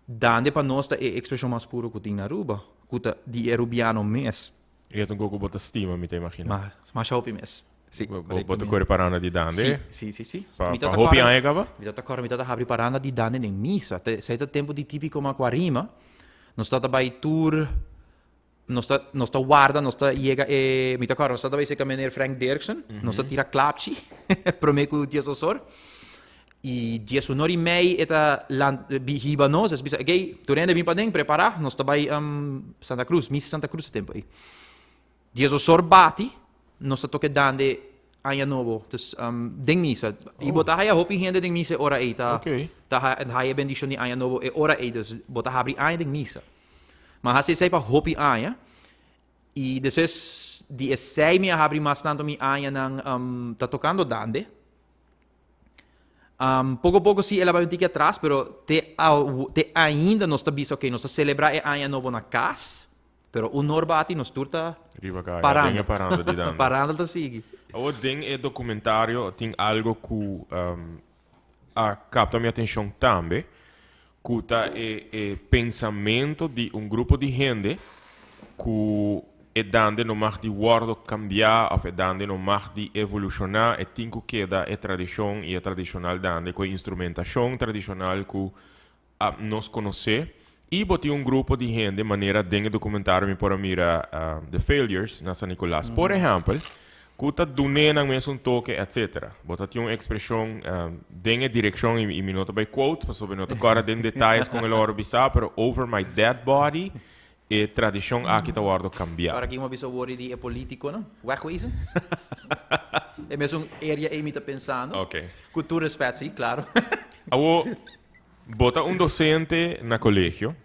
dande para nós a expressão mais pura que tem na Aruba, que de erubiano mês. E então como bota estima, me te imagina. Mas hopi mês. Sim, bota corre paranda de dande. Sim. Para hopi aí acaba? Me tá abrir paranda de dande em missa. Certo tempo de típico Maquarima, nós está by tour, nós está guarda, nós está chega me tá nós está vai meneer Frank Dirksen, nós está tira klapchi, prometo dia sosor. E dia sonori mei eta bihiba nós, es bisa gay, turende bem para preparar, nós está by Santa Cruz, missa Santa Cruz tempo aí. Dia sosor bati, nós está toque dande Año Novo, dus ding misa. E botar aí a roupa e ding misa ora aí, tá? Ok. Tá aí a bendição de Año Novo e ora aí, dus botar abrir aí ding misa. Mas assim sai para roupa aí, e depois de sei me abrir mais tanto me aí nang tá tocando dande. Pouco a pouco ela vai ficar atrás, pero te ainda nós está visto que nós celebrar é Año Novo na casa, pero o norbati nós turta parando de dande. Parando tá sigue. O ding é documentário, tem algo que capta minha atenção também, que tá é pensamento de grupo de gente que é dande no mar de wordo cambiar, ou é dande no mar de evolucionar, e tem que queda é tradição e é tradicional dande, com instrumentação tradicional que nós conhecer. E botei grupo de gente de maneira de documentário me para mirar The Failures na San Nicolás. Por exemplo, Kuta dune nang mes un toque, etc. Bota tinha uma expressão, dengue direção e minuto by quote, passo minuto agora den detalhes com el oro bisa, pero over my dead body, e tradição aqui tá wardo cambiar. Agora aqui uma pessoa worry die é político, não? Wegwezen? É mesmo area aí me tá pensando. Ok. Com todo respeito, sim, claro. Awo, bota um docente na colégio.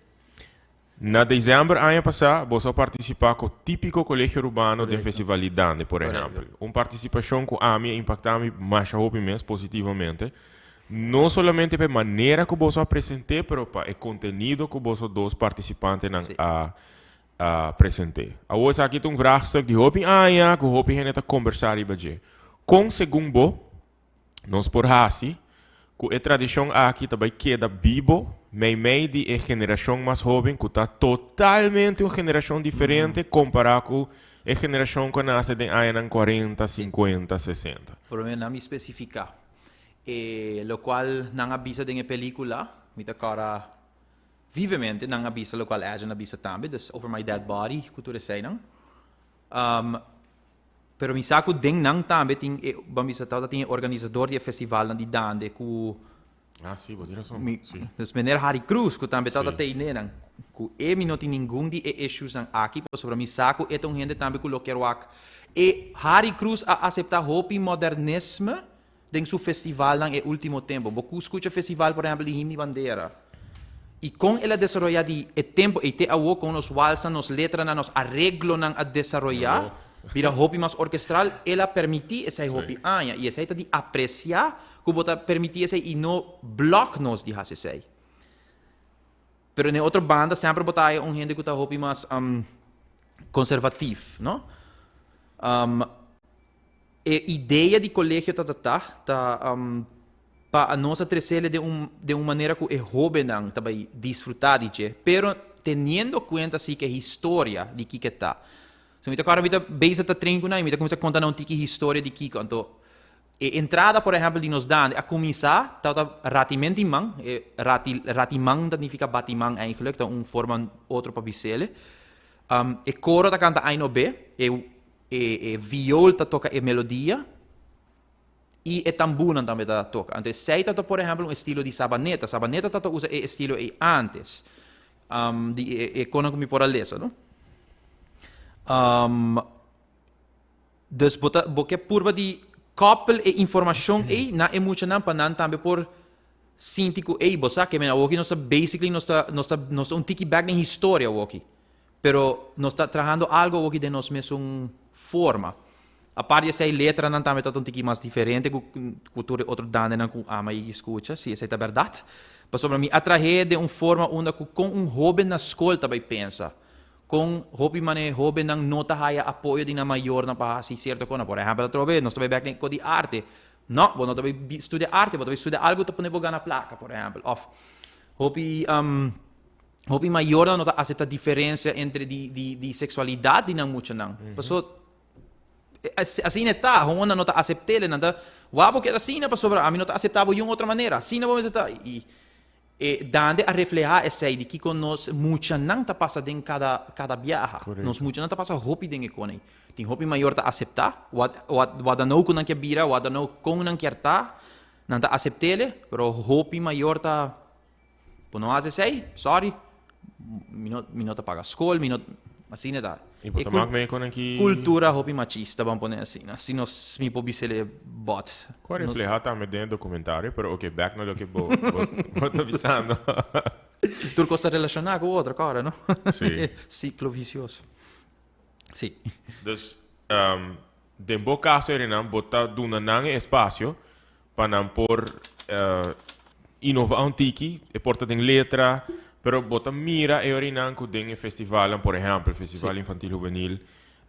Na dezembro ano passado, você participar com o típico colégio urbano do Festival de Dande, por exemplo. Uma participação que a mim impactou mais positivamente. Não somente pela maneira que você apresentou, mas para o conteúdo que você dois participantes apresentou. Agora, aqui tem um vraagstuk de hopi anja, que hopi gente conversar e baje. Com segundo, nós por hasi, que a tradição aqui também queda vivo, meio de a geração mais jovem, que está totalmente uma geração diferente comparado com a geração que nasce de anos 40, 50, 60. Por menos não me especificar. Lo qual não avisa de película, me cara vivemente não avisa, lo qual é já avisa também, dus over my dead body, cultura sei não. Pero mi saco ding nang também tem, bamisa tao tem organizador de festival de dande ku. Ah, sim, vou dizer só. Dus meneer Harry Cruz, que também tao tem nang, ku mi não tem nenhum de issues nang aqui, sobre mi saco é tão gente também ku lo quero ak. E Harry Cruz a aceitar hopi modernismo em seu festival nang último tempo. Boku escuta festival, por exemplo, de Himno de Bandeira. E com ela desarrollar de tempo, e te awo com nos walsa, nos letras, nos arreglo nang a desarrollar. Vira hopi mais orquestral, ela permite esse hopi anja e essa de apreciar que bota permitir esse e não block nos de esse. Pero na outra banda sempre bota aí gente que tá hopi mais conservativo, não? A ideia de colégio tá para a nossa trecele de uma maneira que é hobby não também desfrutar de, pero tendo conta assim que a história de que tá. So, mita agora mita base ta treino na mita começa a contar uma tiki história de Kiko. Então, entrada, por exemplo, de nos dan a começar, tá ratimento de man, ratimang significa batimang eigenlijk, então forma outro papel. E coro ta canta A no B, e viol ta toca a melodia. E tambuna também ta toca. Então, sei ta por exemplo, estilo de sabaneta. Sabaneta ta usa estilo antes. Quando eu me por a lesa, não? Dus boke purba di koppel e information na emotionan panan tambe por sintico bosa que mena woki nosta basically nosta un tiki back in historia woki. Pero nosta trabajando algo woki de nos mesmo forma. A parte essa letra não também tá um tiki mais diferente cultura outro dane não com ama e escuta, se essa é a verdade. Mas sobre mim atrair de uma forma onde com hobby na escola também pensa. Com hobby nang nota haya apoio de na maior na pahasi certo kona por exemplo trobe nós também back com de arte não vou não também estudar arte vou também estudar algo para poder ganhar placa por exemplo of hobby maior não aceita diferença entre de sexualidade não muito não passou assim está onda não aceita ele não wabo que assim não passou a mim não aceitava de uma outra maneira assim não vamos aceitar e dando a reflejar essa ideia de que nós muita não tá passa em cada viagem nós muita não tá passa hopi dentro com tem hopi maior tá aceitar o não com não que vira o não com não quer tá não tá aceitar ele pero hopi maior tá por não fazer sei sorry minuto paga escola minuto assim não tá e por tomar meio com aqui cultura hopi machista vamos poner assim nós me pode ser bot qual reflejar também dentro do documentário pero ok back no lo que vou tô avisando tu costa relacionar com outra cara não sim ciclo vicioso sim dus de bom caso ele não botar duna não espaço para não por inovar antiki e porta em letra pero bota mira e orinan que tem festival, por exemplo, festival infantil juvenil,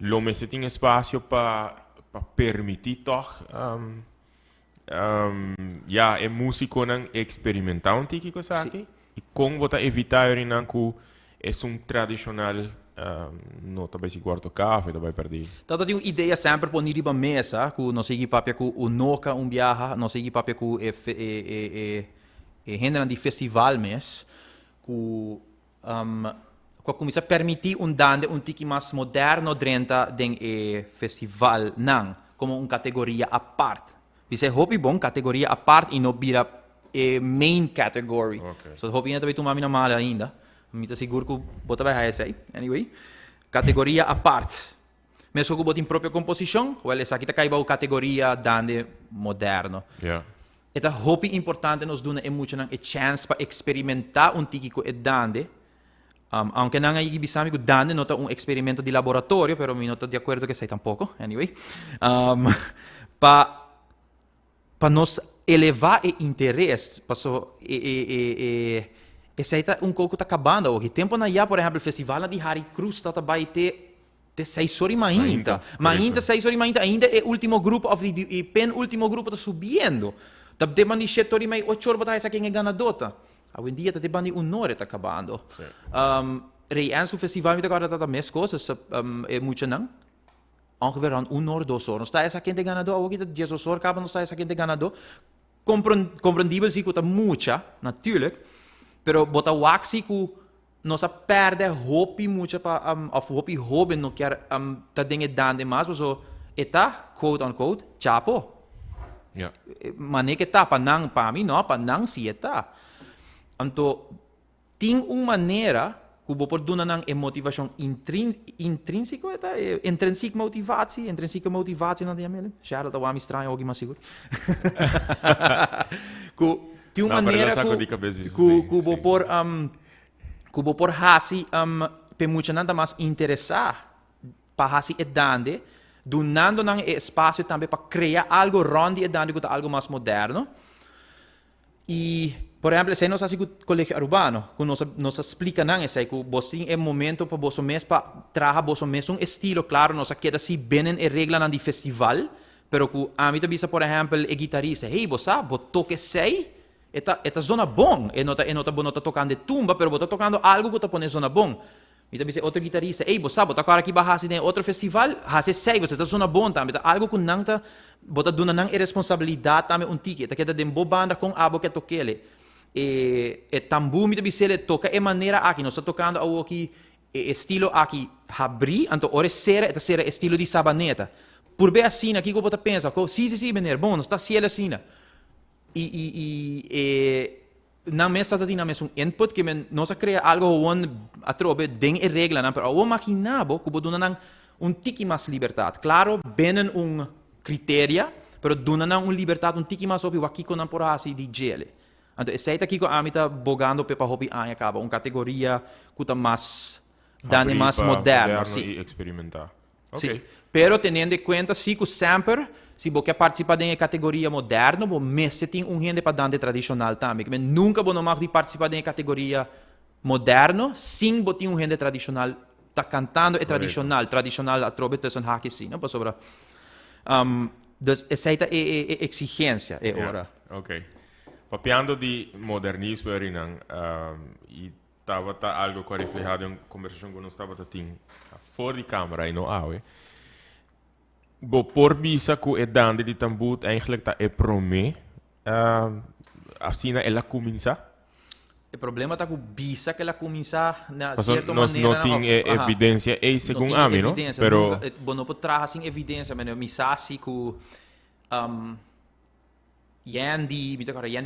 lo mese tem espaço para permitir toch é músico não experimentar um tiki coisa aqui e com bota evitar orinan que é tradicional não talvez se guarda café talvez perdi. Tata tem uma ideia sempre por niriba mesa, que não sei que papia que o noca viaja, não sei que papia que generam de festival mes. Que começa a permitir dande tiki mais moderno dentro do festival não como uma categoria à parte. Você hopi bom categoria à parte e não vira main category. Okay. So hopi ainda tu mami na mala ainda. Me tá seguro que bota vai aí. Anyway, categoria à parte. Mesmo que bota em própria composição, well, essa aqui tá caiba a categoria dande moderno. Yeah. É hopi importante nos duna muito a chance para experimentar tiki com dande. Aunque não é bisami que dande nota experimento de laboratório, pero me nota de acordo que sei tampouco. Anyway, para nos elevar o interesse, passou esse aí tá pouco tá acabando. O tempo na por exemplo, o festival de Harry Cruz tá vai ter 6 horas ainda. Mas ainda 6 horas ainda é o último grupo, o penúltimo grupo tá subindo. Tá demandando 7 horas e meia, 8 horas para essa quem é ganadora. Hoje em dia tá demandando 1 hora tá acabando. Reëns o festival met agora tá mais coisas, é muito não. Ongeveer rond 1 hora, 2 horas. Não está essa quem é ganador, ook dat 10 horas acaba, não está essa quem é ganador. Compreendível sim que tá muita, natuurlijk. Pero bota waxi que nossa perde hopi muito para of hopi hoben não quer tá dinge dande mais, mas o eta quote unquote chapo. Yeah. Mané que tá panang para mim não, panang si eta. Então tem uma maneira que o por dona nang motivação intrínseca eta intrinsica motivatie na dia mele. Já era tá estranho alguém mais seguro. Tem uma maneira que o por hasi pe mucha nada mais interessar para hasi edande donando nang espaço também para criar algo rondi edande que algo mais moderno. E por exemplo, se nós assim o colégio urbano, que nos explica nang esse que você é momento para você mesmo para trazer você mesmo estilo claro, nós queda se bem em regra na de festival, pero que a mim também por exemplo, é guitarrista, hey, você toque sei Eta zona bom, nota bom nota tocando de tumba, pero bota tocando algo que tá pone zona bom. E também outro guitarrista, ei, você bota agora aqui bahasi em outro festival, hase sei, você tá zona bom também, algo que não tá, bota dona não é responsabilidade também ticket, tá queda de banda com abo que toquele. E tambu me também se toca é maneira aqui, nós tá tocando algo aqui estilo aqui abri, então ora sera estilo de sabaneta. Por bem assim, aqui que você pensa, sim, menino, bom, nós tá cielo assim. Na mesa tá tinha mesmo input que nós cria algo a trobe den e regla na pero o maquinabo que dona nang tiki mais liberdade claro bem critério pero dona nang liberdade tiki mais opi aqui com por assim de gele então esse aqui que a mim tá bogando para hobby acaba categoria que tá mais dane mais moderno e experimentar. Okay. Sim, pero tendo em conta sim que sempre se você quer participar da categoria moderna, você tem gente para dança tradicional também. Mas nunca você não participar da categoria moderna, sem você ter gente tradicional tá cantando é tradicional a trobe te son haque sim, não sobre. Essa é a exigência é ora. Ok. Papiando de modernismo erinang e tava algo que reflejado em conversação que nós estava tendo fora de câmera e no aue. Por bisa que é dande de tambut eigenlijk tá é prome assim ela começa. O problema tá com bisa que ela começa na certa maneira. Não tem evidência é segundo a mim, não? Pero não pode trazer assim evidência, mas me sabe que Yandy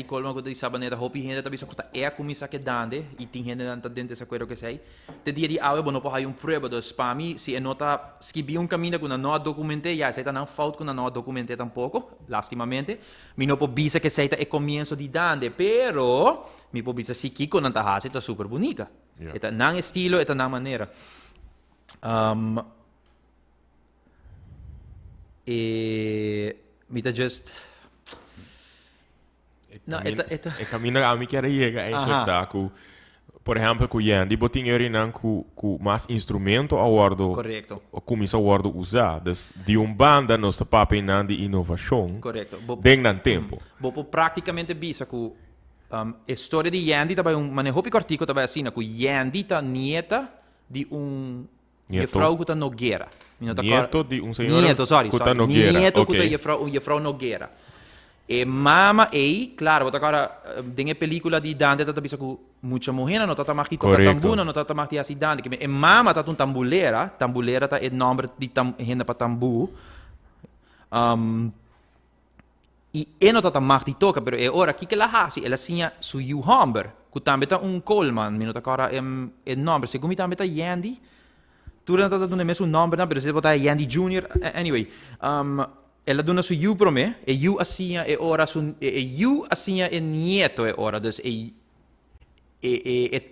Coleman que sabe neta hopi gente também só que é começar que dande e tem gente dentro dessa coisa que sei. Te dia de aula não pode prova dos para mim se nota escrevi caminho que não documentei já sei tá não falta que não documentei tampouco lastimamente me não pode bisa que sei tá é começo de dande pero me pode bisa se que não tá hace tá super bonita eta não estilo eta não maneira me tá just caminho a mim que era eigenlijk tá que por exemplo que Yandy botin erinang que mais instrumento a bordo correto começa a bordo usar de banda nós tá papinando de inovação correto bem no tempo bo praticamente bisa que a história de Yandy também manejo hopi cortico também assim que Yandy tá nieta de Jefrau que tá Nogueira nieto de senhor que tá Nogueira nieto que tá Jefrau Nogueira. E mama claro, agora tem película de Dante tá bisa com muita morena, não tá mais tocar tambuna, não tá mais assim Dante, que mama tá tambuleira tá é nome de gente para tambu. E não tá mais de toca, pero é ora que ela hasi, ela sinha su you hamber, que também tá Coleman, minuto agora é nome, segundo também tá Yandy. Tu não tá dando mesmo nome, não, pero se botar Yandy Junior, anyway, ela dona su you pro me, e you assim é ora su you assim é nieto é ora, dus e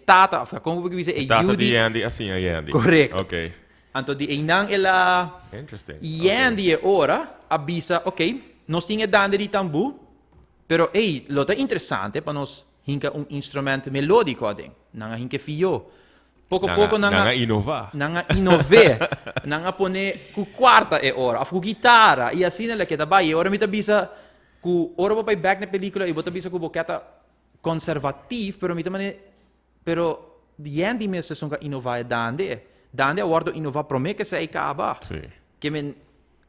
tata, como que diz é Tata you di Yandy, assim é Yandy. Correcto. Ok. Anto di inang ela Interesting. Yandy é ora, avisa, ok, nós tinha dande di tambu, pero lo tá interessante para nós hinka instrumento melódico adem, nanga hinka fio. Pouco nanga inovar. Nanga inove, nanga pone ku quarta e ora, ku guitarra, e assim ela que dabai, ora mi tabisa ku ora pa back na película e bota bisa ku boqueta conservativo, pero Yandy me se songa inovar dande a guardo innovar pro me che sei acaba. Sì. Che men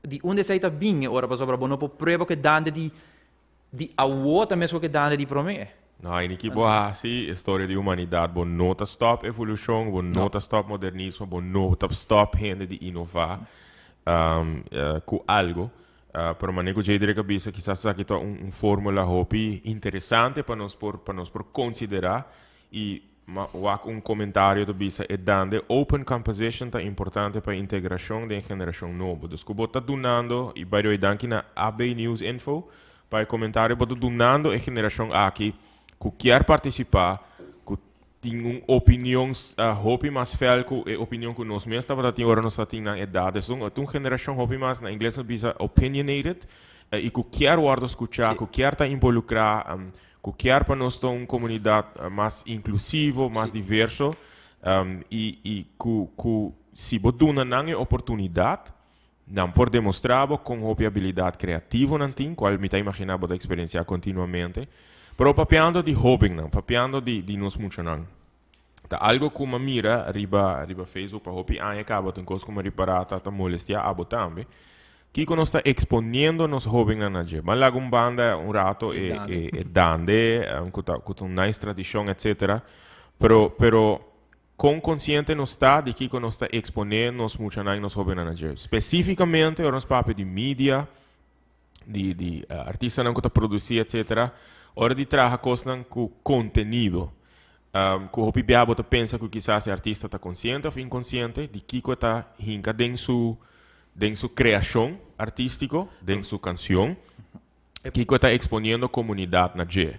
di onde sei ta bing ora pa sopra bono po prebo che dande di a vuota messo che dande di pro me. No, in iki boha si storia di umanidade, bon nota stop evolução, bon nota stop modernismo, bon nota stop hende di innovar com algo. Pero manego já diria cabeça que essa aqui tá fórmula hopi interessante para nós por considerar e comentário do bisa é dando open composition tá importante para integração da geração nova. Dus kubo tá donando e by the way danke na AB News Info para comentário boto donando a geração aqui que quer participar, que tem opinião hopi mais fel que opinião que nós mesmos tá tem hora nós tá tem na idade. Então a geração hopi mais na inglês bisa opinionated e que quer guarda escutar, que quer tá involucrar que quer para nós ter uma comunidade mais inclusiva, mais diversa e que se você não tem oportunidade, não pode demonstrar com uma habilidade criativa, não tem, qual me está imaginando de experienciar continuamente, mas papiando de hobby, não, papiando de nós muito não. Tá algo que uma mira riba Facebook para hobby acaba tem coisa como reparar tá molestia abo também. Que nós está exponendo nos hobbies na naje. Mas lá banda rato e dande, com uma nice tradição, etc. Pero com consciente nós está de que nós está exponendo nos muito nos hobbies na naje. Especificamente, nós papel de mídia, de artista não que está produzir, etc. Hora de trabalhar coisas com conteúdo. Que o hobby biabo tá pensa que quizás o artista está consciente ou inconsciente de que está hinca dentro su criação artística, dentro su canção, que está exponendo a comunidade na G.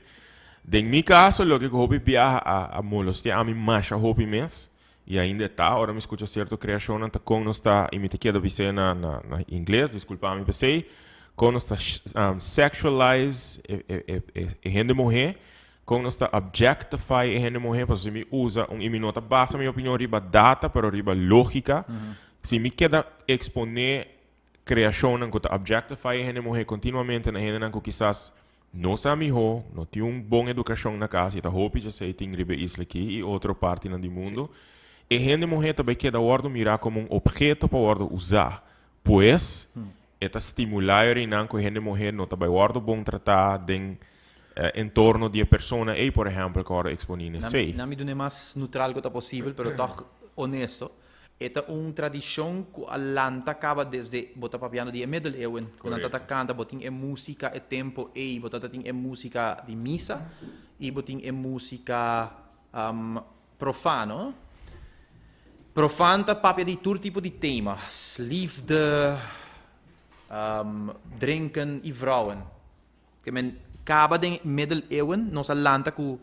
En mi caso, lo que eu viaja a molestia a mim mais a hobby mes, e ainda está, agora me escuta certo criação, está com nós está, e me te quedo dizer na inglês, desculpa, me pensei, com nós está sexualize e gente morrer, com nós está objectify e gente morrer, porque se me usa e me nota base minha opinião riba data, pero riba lógica. Se me queda exponer criação que está objectify a gente morrer continuamente na gente que quizás não sabe melhor, não tem boa educação na casa, e está roupa já sei tem ribe isla aqui e outra parte do mundo. E a gente morrer também queda ordem mirar como objeto para ordem usar, pois está estimular e não que a gente morrer não também ordem bom tratar de entorno de pessoa e por exemplo que ordem exponer sei. Não me dune mais neutral que possível, pero toch honesto. Esta tradição que a lanta acaba desde bota papiano de middeleeuwen, quando anta canta botin música e tempo e bota tin música de missa e botin música profano. Profanta papia de todo tipo de temas, liefde, drinken e vrouwen. Que men acaba de middeleeuwen, nossa lanta que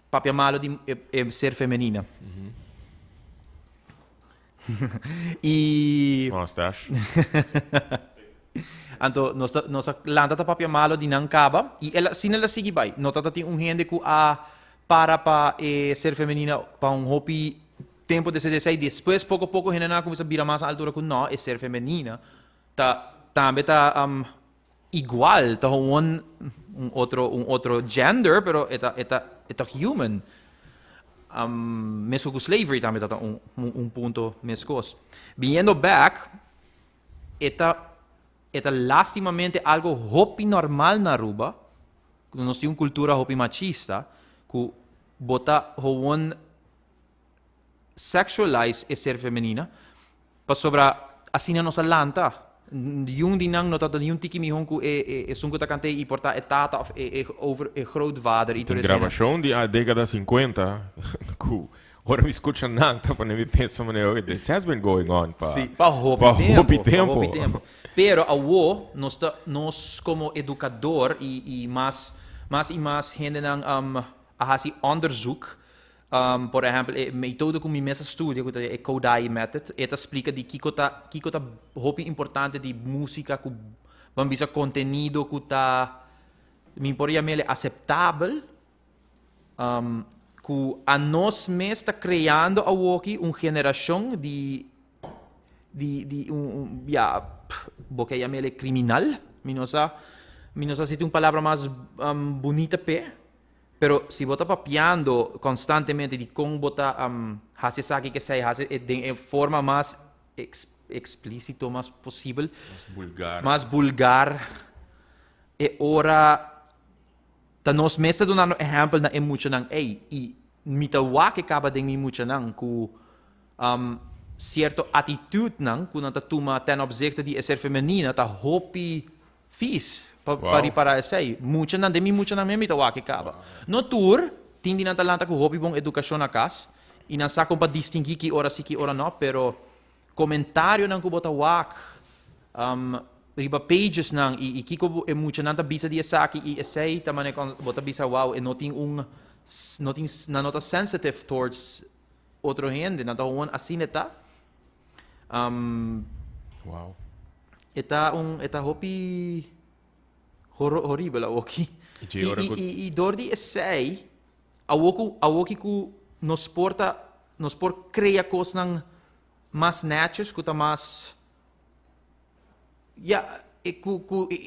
papia malo de ser feminina. E Mustache. Anto nossa lanta tá papia malo de não caba e ela se ela sigue vai nota tá tem gente que para ser feminina para hobby tempo de 16 depois pouco gente não começa a virar mais altura que não é ser feminina também tá igual tá outro gender pero é human. Mesmo com slavery também está ponto mescos. Viendo back, é lastimamente algo hopi normal na Aruba, nós temos cultura hopi machista, que bota hoon sexualize e ser feminina, para sobra assim na nossa lanta. Yung dinang nota dan yung tiki mi honku sungko ta kante i porta tata of over grootvader Tem gravação de a década 50, que ora me escuta nada, para me pensa, mano, this has been going on, pa. Sim, pa hopi tempo. Pero awo, nós como educador e mais gente ng ahasi onderzoek, por exemplo, metodo como mesa estudia, que é Kodai method, eta explica de kiko ta hopi importante de música, que bambisa contenido que ta me importa mele aceitável, que a nós mesmos está criando aqui uma geração de porque ele criminal, minosa se tem uma palavra mais bonita pero se bota papiando constantemente de como bota hace saque que sai hace de forma mais explícito, mais possível, mais vulgar, e ora ta nos mesa donando exemplo na emucha nang e mitawa que acaba de emucha nang ku certo attitude nang ku nanta tuma ten opzichte di ser feminina ta hopi fis para essay mucha nang demi mucha nang mitawa que acaba no tour tindi nanta lanta ku hopi bong educação na kas inansa kom pa distinguir que ora si que ora no pero comentário nang ku bota wak riba pages nang i kiko mucha nanta bisa dia saki i essay tamane kon bota bisa wow e noting na nota sensitive towards outro gente nanta one assim eta wow eta hopi horrible aqui e dordi essay awoki ku nos por cria coisas nang mas natures kuta mas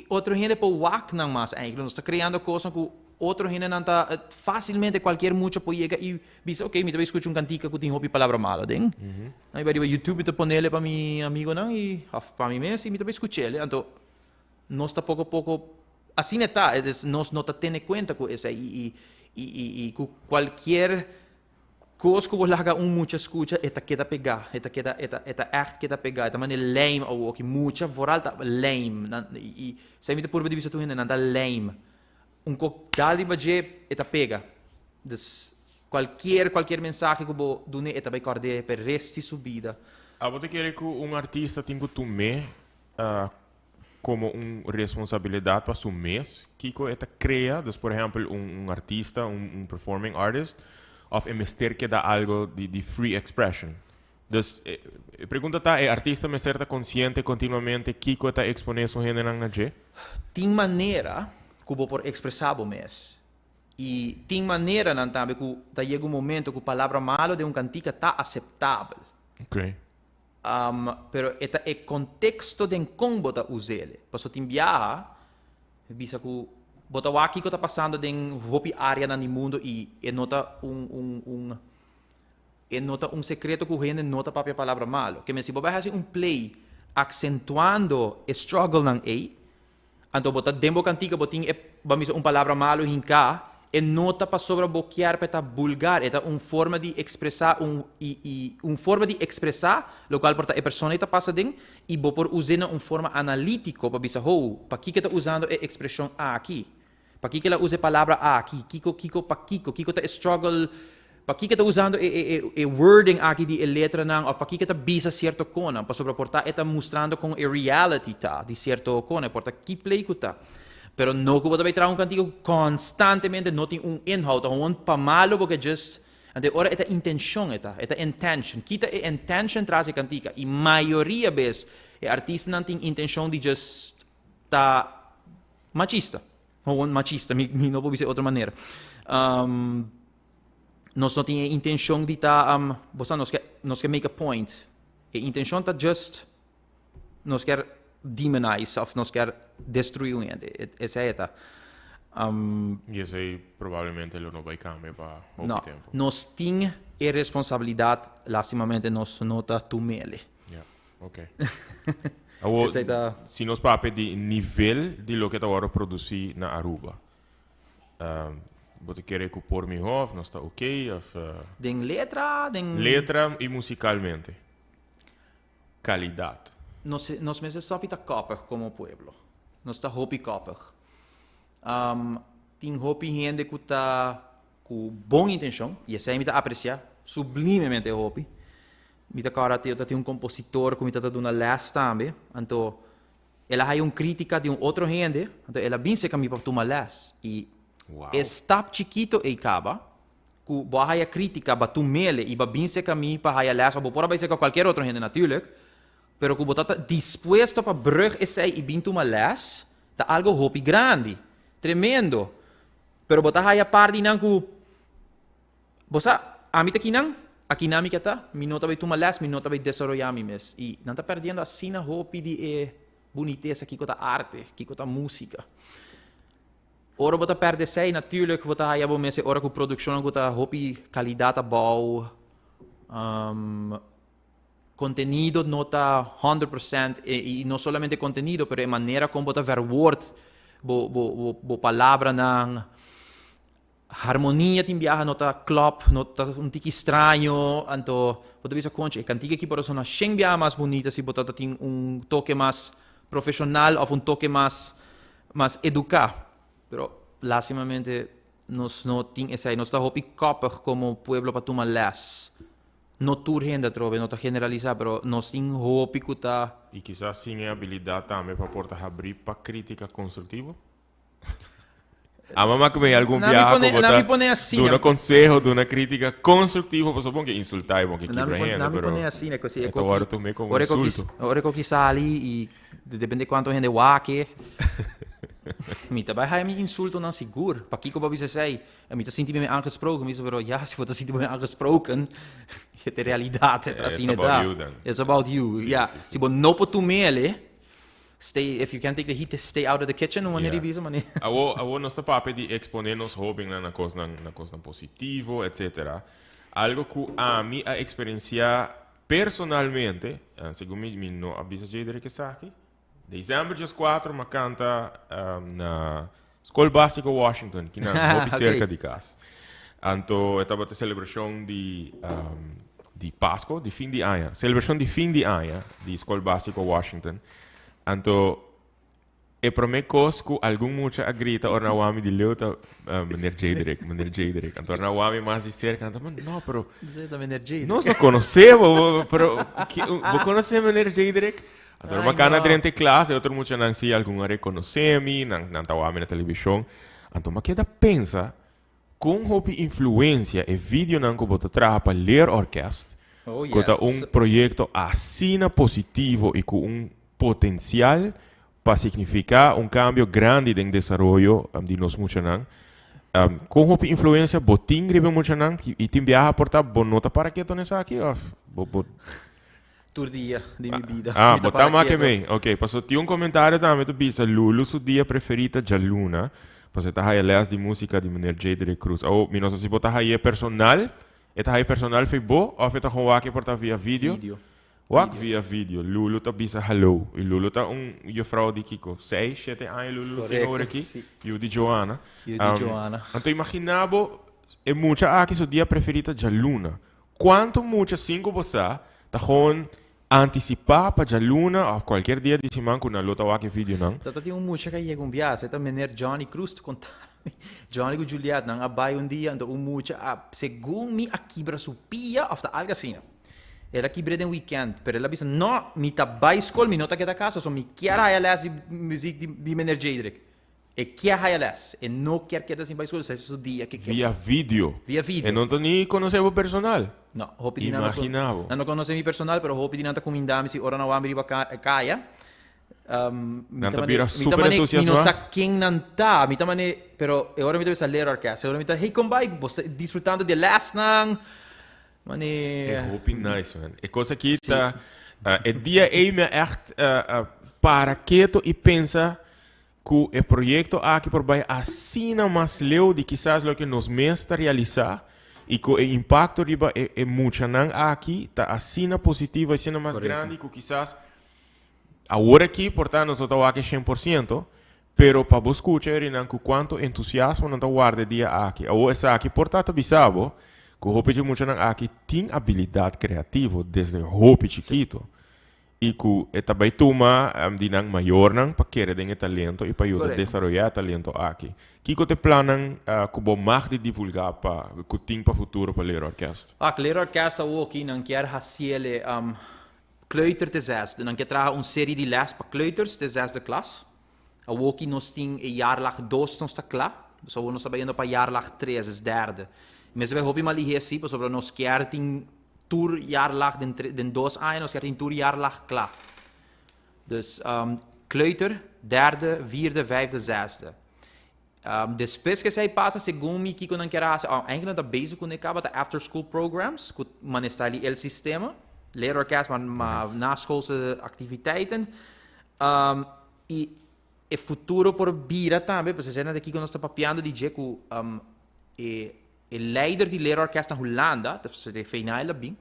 outro gente por wak nang mas eigenlijk nós está criando coisas que outro gente não tá facilmente qualquer mucho pode chegar e diz ok me também escuto cantica que tem hobby palavra mala den aí vai YouTube te ponele para mi amigo não e para mim mesmo e me também escuto ele então nós tá pouco assim está nós não tá tendo conta com isso e qualquer coisa que você larga muita escuta eta queda pegar eta echt queda pegar eta maneira lame ou que muita voral tá lame e sai me por divisão tu ainda lame dali baje eta pega dus qualquer mensagem que bo dune eta vai corder per resti subida você quer que artista tenha que tomar como responsabilidade para seu mês que eta cria dus por exemplo artista performing artist of mister que dá algo de free expression dus pergunta tá artista me certa consciente continuamente que está exponer sua gente na je tem maneira cubo por expressar o mês e tem maneira não também que tá chega momento que a palavra malo de cantica tá aceitável ok pero eta contexto de como bota usele passo tem viaja bisa que bota aqui que tá passando em hopi área no mundo e nota nota secreto que o gente nota para a palavra malo que me se vai fazer play acentuando struggle nang então bota dembo cantica botin vamos palavra malo hinka e nota para sobreboquear para vulgar é forma de expressar forma de expressar lo qual porta a pessoa está passando e bo por usando forma analítico para bisa para que está usando a expressão aqui para que ela usa a palavra aqui kiko está struggle para que está usando a wording aqui de letra não ou para que está bisa certo cona para sobreportar está mostrando com a reality tá de certo cona porta que play kuta pero no que vai trazer cantigo constantemente não tem inhoud para malo porque just ante ora é intenção é intention kita é intention traz a cantica e maioria vez o artista não tem intenção de just tá machista ou machista me não vou dizer outra maneira nós não temos a intenção de nós quer make a point a intenção tá just nós quer demonize of nós quer destruir essa é e isso aí provavelmente ele não vai cambiar para não tempo nós temos a responsabilidade lastimamente nós não tá tomele ok se nós papo de nível de lo que está agora produzir na Aruba você quer que por mim não está ok den letra e musicalmente qualidade Nos meses só pita copper como pueblo. Nós está hopi copper. Tem hopi gente que está com boa intenção, e essa aí me apreciar sublimemente hopi. Me cara tem um compositor que me está dando uma les também, então ela tem uma crítica de um outro gente, então ela bem se caminha para tomar les. E está chiquito e acaba, que boa a crítica para tu mele e bem se caminha para a les, ou por ser com qualquer outro gente natuurlijk, pero que você está disposto para brug esse e bem tomar les, tá algo hopi grande, tremendo. Pero você a parte não que você a mim aqui não aqui na minha tá, me nota vai tomar les, me nota vai desarrollar mi mes e não está perdendo assim na hopi de boniteza aqui com a arte, aqui com a música. Ora você perde sei, natuurlijk você a bom mes ora com produção com a hopi qualidade bom, contenido nota 100% e não somente contenido, pero a maneira como você verwoord, bo palavra não harmonia tem viaja nota club nota tiki estranho então você bisa conche cantiga aqui por uma xengbia mais bonita se você tem toque mais profissional ou toque mais educado pero lastimamente nós não tem essa nós está hopi copper como pueblo para tomar les no tour gente trove não está generalizar pero nós tem hopi que tá e quizás sim é habilidade também para portar abrir para crítica construtiva. A mamá que me algum viaje de um conselho, de uma crítica construtiva, posso bom que insultar, bom que quebra gente, não me põe assim, né? Assim, então agora tu me como insulto. Ora que sali e depende quanto gente wake. Me também hai me insulto não seguro. Para que como você sei, me tá sentindo me aangesproken, me so ja, se você sentindo me aangesproken, é a realidade, é assim tá. It's about you. Ja, se bom não pode tu mele. Stay, if you can't take the heat, stay out of the kitchen. Awo nossa papel de exponer nos hobbies na coisa positivo, etc. Algo que a mim a experienciar personalmente, segundo mim não avisa de que está aqui. Dezembro dia 4, uma canta na Escola Básica Washington, que na hobby cerca de casa. Então, estava a celebração de Páscoa, de fim de ano, celebração de fim de ano de Escola Básica Washington. Então, é para mim que algum mucha grita or na wami de leuta maneira Jadrick. Então, na wami mais de cerca, então, não, pero não só conhecemos, pero vou conhecer maneira Jadrick. Então, uma cana durante classe, outro mucha não se algum reconhecer me, não tá wami na televisão. Então, mas queda pensa com hobby influência e vídeo não que bota traga para ler orquestra. Com projeto assim positivo e com potencial para significar cambio grande no desenvolvimento de nós muchanan. Com a influência botin gribe muchanan e tem viaja portar boa nota para que tu aqui Tur dia de minha vida. Botar mais que bem. Ok, passou tinha comentário também tu bisa Lulu seu dia preferido de Luna. Passou tá aí les de música de maneira Jadrick Cruz. Ou não sei se botar aí personal, aí personal foi bom ou foi tá com aqui portar via vídeo. Wak via vídeo, Lulu tá bisa hello. E Lulu tá juffrouw de Kiko 6, 7 anos, Lulu tem agora aqui. E o de Joana. Então imaginavo, é muita aqui seu dia preferido de Luna. Quanto muita 5 você tá com antecipar para a Luna ou qualquer dia de semana quando a luta wak vídeo não. Então tem muita que é um viagem, tá menor Johnny Cruz conta. Johnny com Juliet não abai dia, então muita segundo me aqui para supia of the alga assim. Ela quebrou no weekend, pero ela disse, não, me tá by school, me nota que da casa, só me quer a ela de música de Mener Jadrick. E quer a ela, e não quer que ela assim by school, esse é o dia que via vídeo. E não tô nem conhecendo o personal. Não, imaginava. Não conheço meu personal, pero hope de nada comindame se ora na wamri ba kaya. Não tá vira super entusiasmado. Não sei quem não tá, me tamane, pero agora me deve saber orquestra. Agora me tá, hey, come by, você desfrutando de last nang. É hope nice, man. É coisa que tá é dia aí me echt para quieto e pensa que o projeto aqui por baixo assina mais leu de quizás lo que nos mesta realizar e que o impacto riba é muito não aqui tá assina positivo assina mais grande que quizás agora aqui portanto nós estamos aqui 100%, pero para você escutar não que quanto entusiasmo não tá guarda dia aqui ou essa aqui portanto bisabo que o hope de muito aqui tem habilidade criativa desde o hope chiquito E que é também toma dinang maior nang para den talento e para ajudar a Correcto. desenvolver talento aqui. Que te planan que bom mais de divulgar para que tem para futuro para ler orquestra? Lero orkestra ook in een keer hasiele kleuter te zesde. Dan krijg een serie die les para kleuters de zesde klas. Ook in ons ting jaarlag 2 nos ta klaar. Dus we nos sabendo para jaarlag 3, is derde. Mas we hopen mal hier zie, pas sobre nos keerting tour jaarlag den 2 aan, nos keerting tour jaarlag klaar. Dus kleuter, derde, vierde, vijfde, zesde. Depois que sai passa segundo me que quando não quer eigenlijk dat bezig com acaba de after school programs, que man está ali el sistema, leren orkest maar na schoolse activiteiten. E e futuro por bira também, porque você aqui quando está papiando de jeito e leider die leerorkest na Holanda, dat is de final da bem.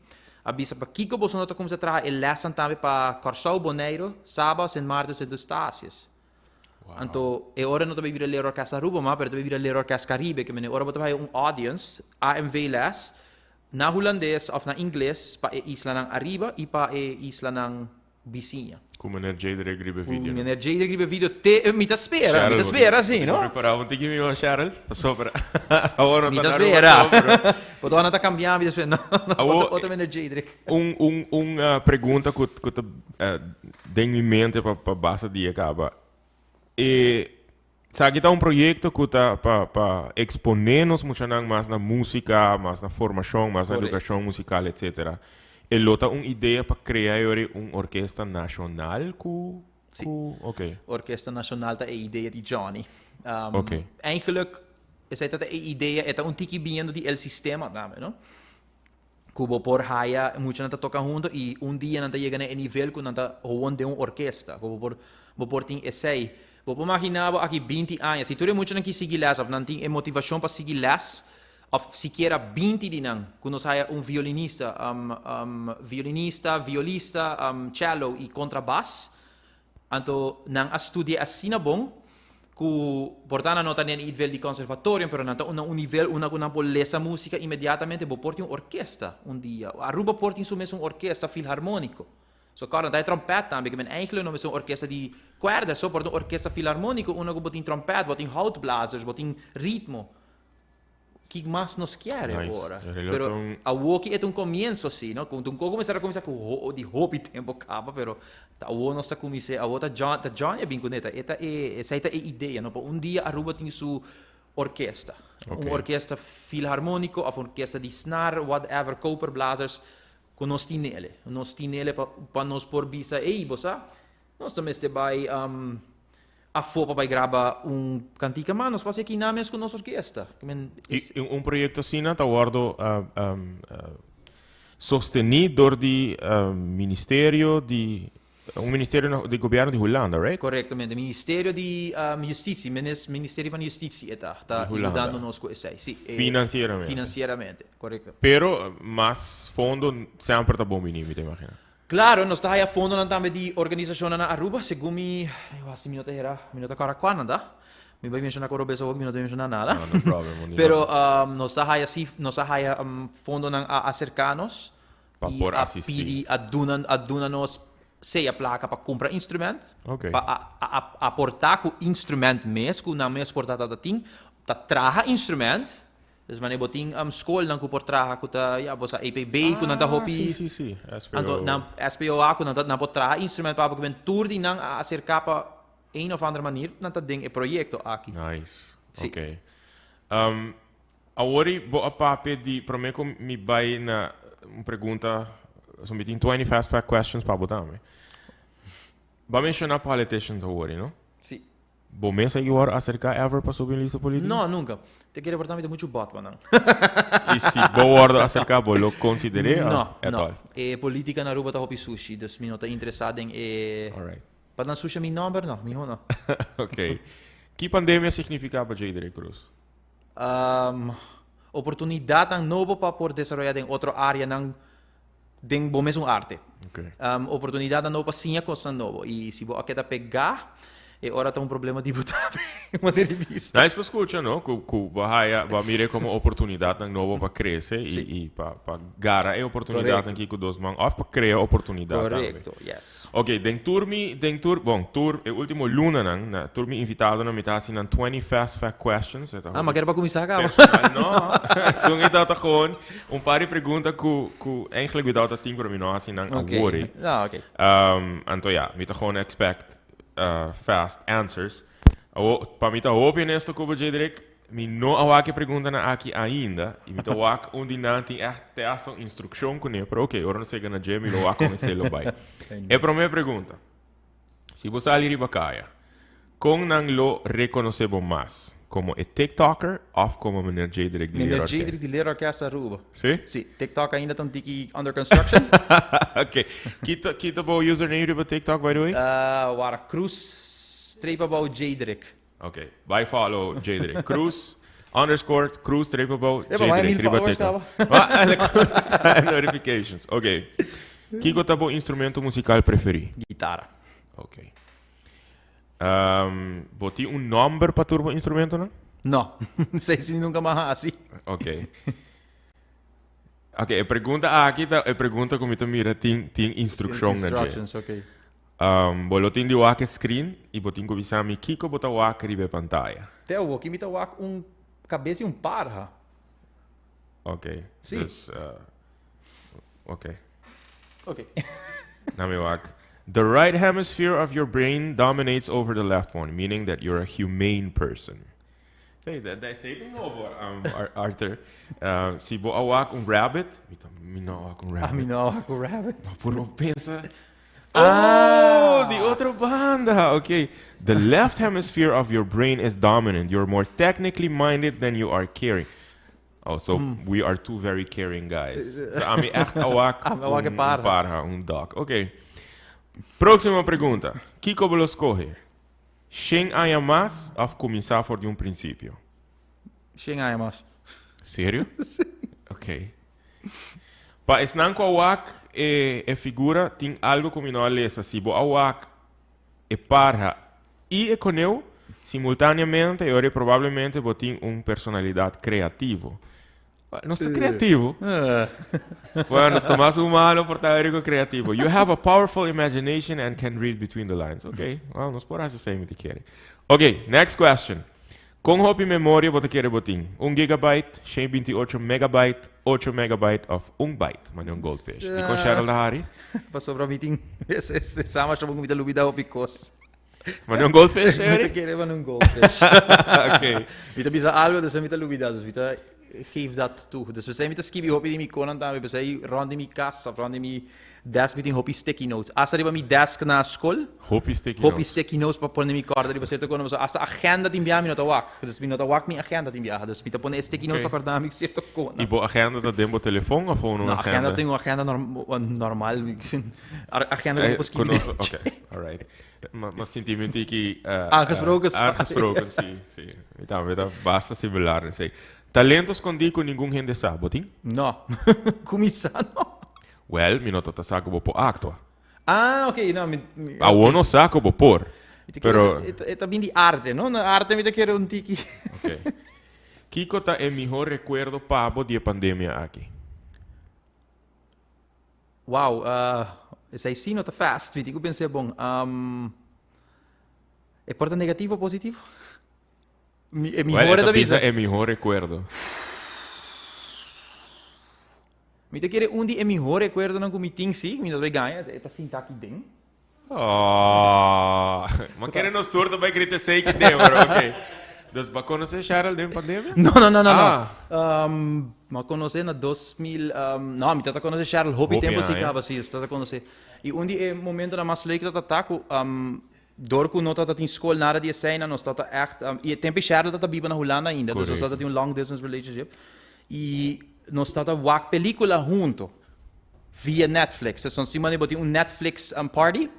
Abisa para Kiko Bolsonaro como se traga el lesson também para Corsau Boneiro, Sabas en Martes e Dostasias. Então, é hora não também vira ler orquestra Aruba, mas também vira ler orquestra Caribe, que é hora para ter audience, AMV les, na holandês ou na inglês, para a isla ng Arriba e para a isla ng Vizinha. Como energia de regribe vídeo. Uma energia de regribe vídeo, me tá espera, sim, não? Preparar um tiquinho meu, Cheryl, sopra. Agora Me não tá tá espera. Pode não tá cambiando, me tá espera. Outra energia de pergunta que tem em mente para base de acaba. E sabe que projeto que está para exponer-nos muito mais na música, mais na formação, mais na educação musical, etc. E lota uma ideia para criar uma orquestra nacional Oké. Orquestra Nacional é a ideia de Johnny. Oké. Eigenlijk is het a ideia, é um tiki vindo de el sistema, não? Cubo por haya, muito não toca junto e dia não chega no nível que não gewoon de orquestra. Cubo por tem esse. Vou imaginar aqui 20 anos, se tu muito não quis seguir les, ou não tem motivação para seguir les, ou sequer 20 de não, quando sai violinista, violista, cello e contrabass, então não estudia assim na bom, que portanto não está nem nível de conservatório, mas não um nível, que não pode ler essa música imediatamente, vou portar uma orquestra dia. Aruba porta isso mesmo uma orquestra filharmônico. Cara, dat is trompet dan. Ik ben eigenlijk nog met zo'n orkest die cuerda, zo por een orkest filarmónico, uno que botin trompet, botin houtblazers, botin ritmo. Que mais nos quer agora? Pero a woki é comienzo assim, não? Quando começar com de hobby tempo acaba, pero a wo nós começar, a outra John é bem coneta. Essa é a ideia, não? Dia Aruba tem sua orquestra, uma orquestra filarmónico, ou uma orquestra de snar, whatever, koperblazers. Com nós tinele para nós por bisa bossa nós também este vai a fopa vai gravar cantica mas nós faz aqui na mesmo com nossa orquestra projeto assim está guardo sostenido de ministério de ministério de governo de Holanda, right? Corretamente, Ministério de Justiça, Ministério da Justiça está ajudando nós com isso. Financeiramente, correto. Pero mas fundo sempre está bom menino, te imagina. Claro, nós está aí a fundo também de organização na Aruba, segundo me, eu acho minuto Caraquana, tá? Me vai mencionar com Roberto, me não mencionar nada. No problem. Pero nós está aí assim, nós está aí fundo a acercar-nos para por assistir. Pedir a nós sei a placa para comprar instrumento, para aportar com instrumento mesmo, não mesmo portar da ting, tá traga instrumento, dus wanneer boting school dan ku portraga ku ta bosa EPB ku nan ta hopi. Sim. SPO. Na SPO ku nan na portraga instrumento para que ben tour di nang acercar para een of andere manier nan ta ding e proyecto aqui. Nice. Okay. Agora bo pape di prometo mi vai na pergunta sono 20 fast fact questions para botar me. Vai mencionar politicians agora, não? Sim. Bom mês aí agora acerca ever para subir lista política? Não, nunca. Te quero portar muito Batman, não. E se boa hora acerca, bo lo considerei? Não. E política na Aruba tá hopi sushi, dus mi não tá interessado em Alright. Para sushi mi number não, mi não. Ok. Que pandemia significa para Jadre Cruz? Oportunidade novo para por desenvolver em outra área não den bom mesmo arte. Okay. Oportunidade nova para sinha coisa nova. E se você quer pegar e ora tá problema de botar uma revista. Mas escuta, não? Que vai mirar como oportunidade novo para crescer e para ganhar oportunidade aqui com dois mãos, ou para criar oportunidade. Correto, yes. Ok, o último luna, na turmi invitado na metade assim, 20 fast fact questions. Mas quero para começar a não, são então gewoon par de perguntas que eigenlijk without 10 para mim não assim não worry. Ok. Então me tá gewoon expect fast answers. Para mim tá open nesta cuba Jedrick, me não awak pergunta na aqui ainda, e me tá awak dinanti echt esta instrução com ele, pero ok, ora não sei na gem, me lo awak com esse lo vai. É para minha pergunta. Se você ali ribacaia, com não lo reconhecemos mais, como é TikToker ou como meneer Jedrick de Meneer Jedrick de Lera Orquestra Aruba. Sim? Sim, TikTok ainda tá under construction. Ok. Kita o username riba TikTok, by the way? Wara Cruz, treipabouw Jedrick. Ok. Vai follow Jedrick. Cruz, _Cruz, treipabouw Jedrick. Riba TikTok. Notifications. Ok. Kiko tá o instrumento musical preferido? Guitarra. Ok. Boti number para turbo instrumento, não? Não. Sei se nunca mais assim. Ok. Ok, a pergunta aqui tá, a pergunta como tu mira tem instrução na Instructions, ok. Bolotin de wak screen e botin ko bisami kiko bota wak ribe pantalla. Teo, aqui me tá cabeça e parra. Ok. Sim. Dus, ok. Ok. Na me wak. The right hemisphere of your brain dominates over the left one, meaning that you're a humane person. Hey, dat is een novo, Arthur. Si bo awak rabbit, mina awak rabbit. Mina awak rabbit. Maar puro pensa. Oh, the other banda. Okay. The left hemisphere of your brain is dominant. You're more technically minded than you are caring. Oh, so we are two very caring guys. So, ami echt awak parha, dog. Okay. Próxima pergunta. Kiko lo escoger? Shin haya más ou começar por de princípio? Shin haya más. Sério? Sim. Ok. Pa esnanco awak figura tem algo como não alessa. Se bo awak parha e coneu, simultaneamente, eu provavelmente botin personalidade criativo. Não está criativo. Bueno, está mais humano por estar criativo. You have a powerful imagination and can read between the lines. Ok? Well, nos por isso sei me te quer. Ok, next question. Com hobby memória, você quer botin 1 gigabyte, 128 megabyte, 8 megabyte of 1 byte. Mas um goldfish. E com Cheryl Lahari? Passou para mim, esse sama chamou me da lubida o picos. Mas um goldfish, Eric? Eu queria um goldfish. Ok. Vita bisa algo, dus me da lubida, dus vita geef dat toe. Dus we zijn met de skibi hobby die me konan dan, we zijn rond in mijn kassa, rond in mijn desk met een hobby sticky notes. Als er mijn desk na school, hobby sticky notes para pôr na minha corda, die você konan, als a agenda die me not awak. Dus me not awak mi agenda die me, dus vita pôr sticky notes para corda mi certo konan. E bo agenda dat demo telefoon of gewoon een agenda? Agenda tem uma agenda normal, agenda com possibilidade. Ok, alright. Mas sentimento que aangesproken, sim. Então, basta similar, não sei. Talento escondido ninguém gente sabe, botin? Não. Começar não. Well, mi nota saco bo po actua. Ah, ok, não. A uno saco bo por. Pero é também de arte, não? Na arte me quero um tiki. Ok. Kiko tá é melhor recuerdo pabo de pandemia aqui. Wow, esse aí sim nota fast, weet ik pensei bom. É porta negativo ou positivo? É melhor da vida. É melhor recuerdo. Me te querer de melhor recuerdo não como ting sim, me vai ganhar, é tá sim tá aqui dentro. Oh, mas querem nos turno para gritar sei que tem, ok. Dus ba conhecer Cheryl de pandemia? Não. Mas conhecer na 2000, não, me tá conhecer Cheryl, hobby tempo se acaba sim, está conhecer. E é momento na mais leuk dat ataco, door ku nota dat in school na die zijn en ons dat echt e tempo Cheryl dat biba na Holanda ainda, dus ons dat een long distance relationship. E nós está wak película junto via Netflix. Então, se man botar Netflix party,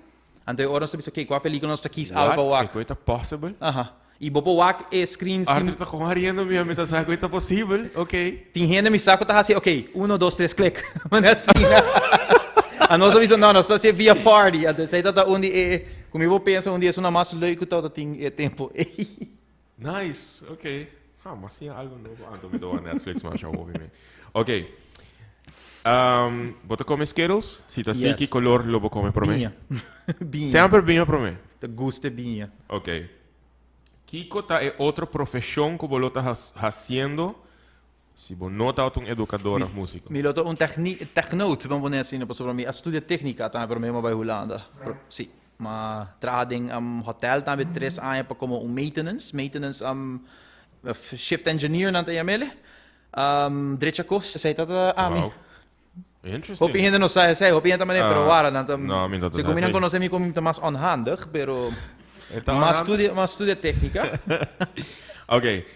então agora nós sabemos que qual película nós aqui algo wak. Coisa possible? Aha. E bobo wak screen sim. Arthur está com riendo mesmo, me tá sabe coisa possível, ok? Tem gente me saco tá assim, ok, 1, 2, 3 click. Mas assim. A nós sabemos não, nós está via party, então sei tá onde Comigo pensa dia é uma massa leuk dat tem tempo. Nice, ok. Mas sim, algo novo. Então me dou a Netflix, mas já ouvi me. Ok. Bota come Skittles? Se tá assim, que color lobo come para mim? Binha. Sempre binha para mim. Guste binha. Ok. Kiko tá é outra profissão que você está fazendo se você não está um educador de música. Mi loto technoot, vamos dizer assim, para mim. A studia técnica tá para mim bij Holanda. Sim. Maar trading hotel também 3 anos para como maintenance shift engineer na TML. Direita costa, sei tá Wow. Interesting. Hopi gente não sai, hopi gente também pero agora não não, me se combina com nós é muito mais onhandig, pero mas studia técnica. Ok.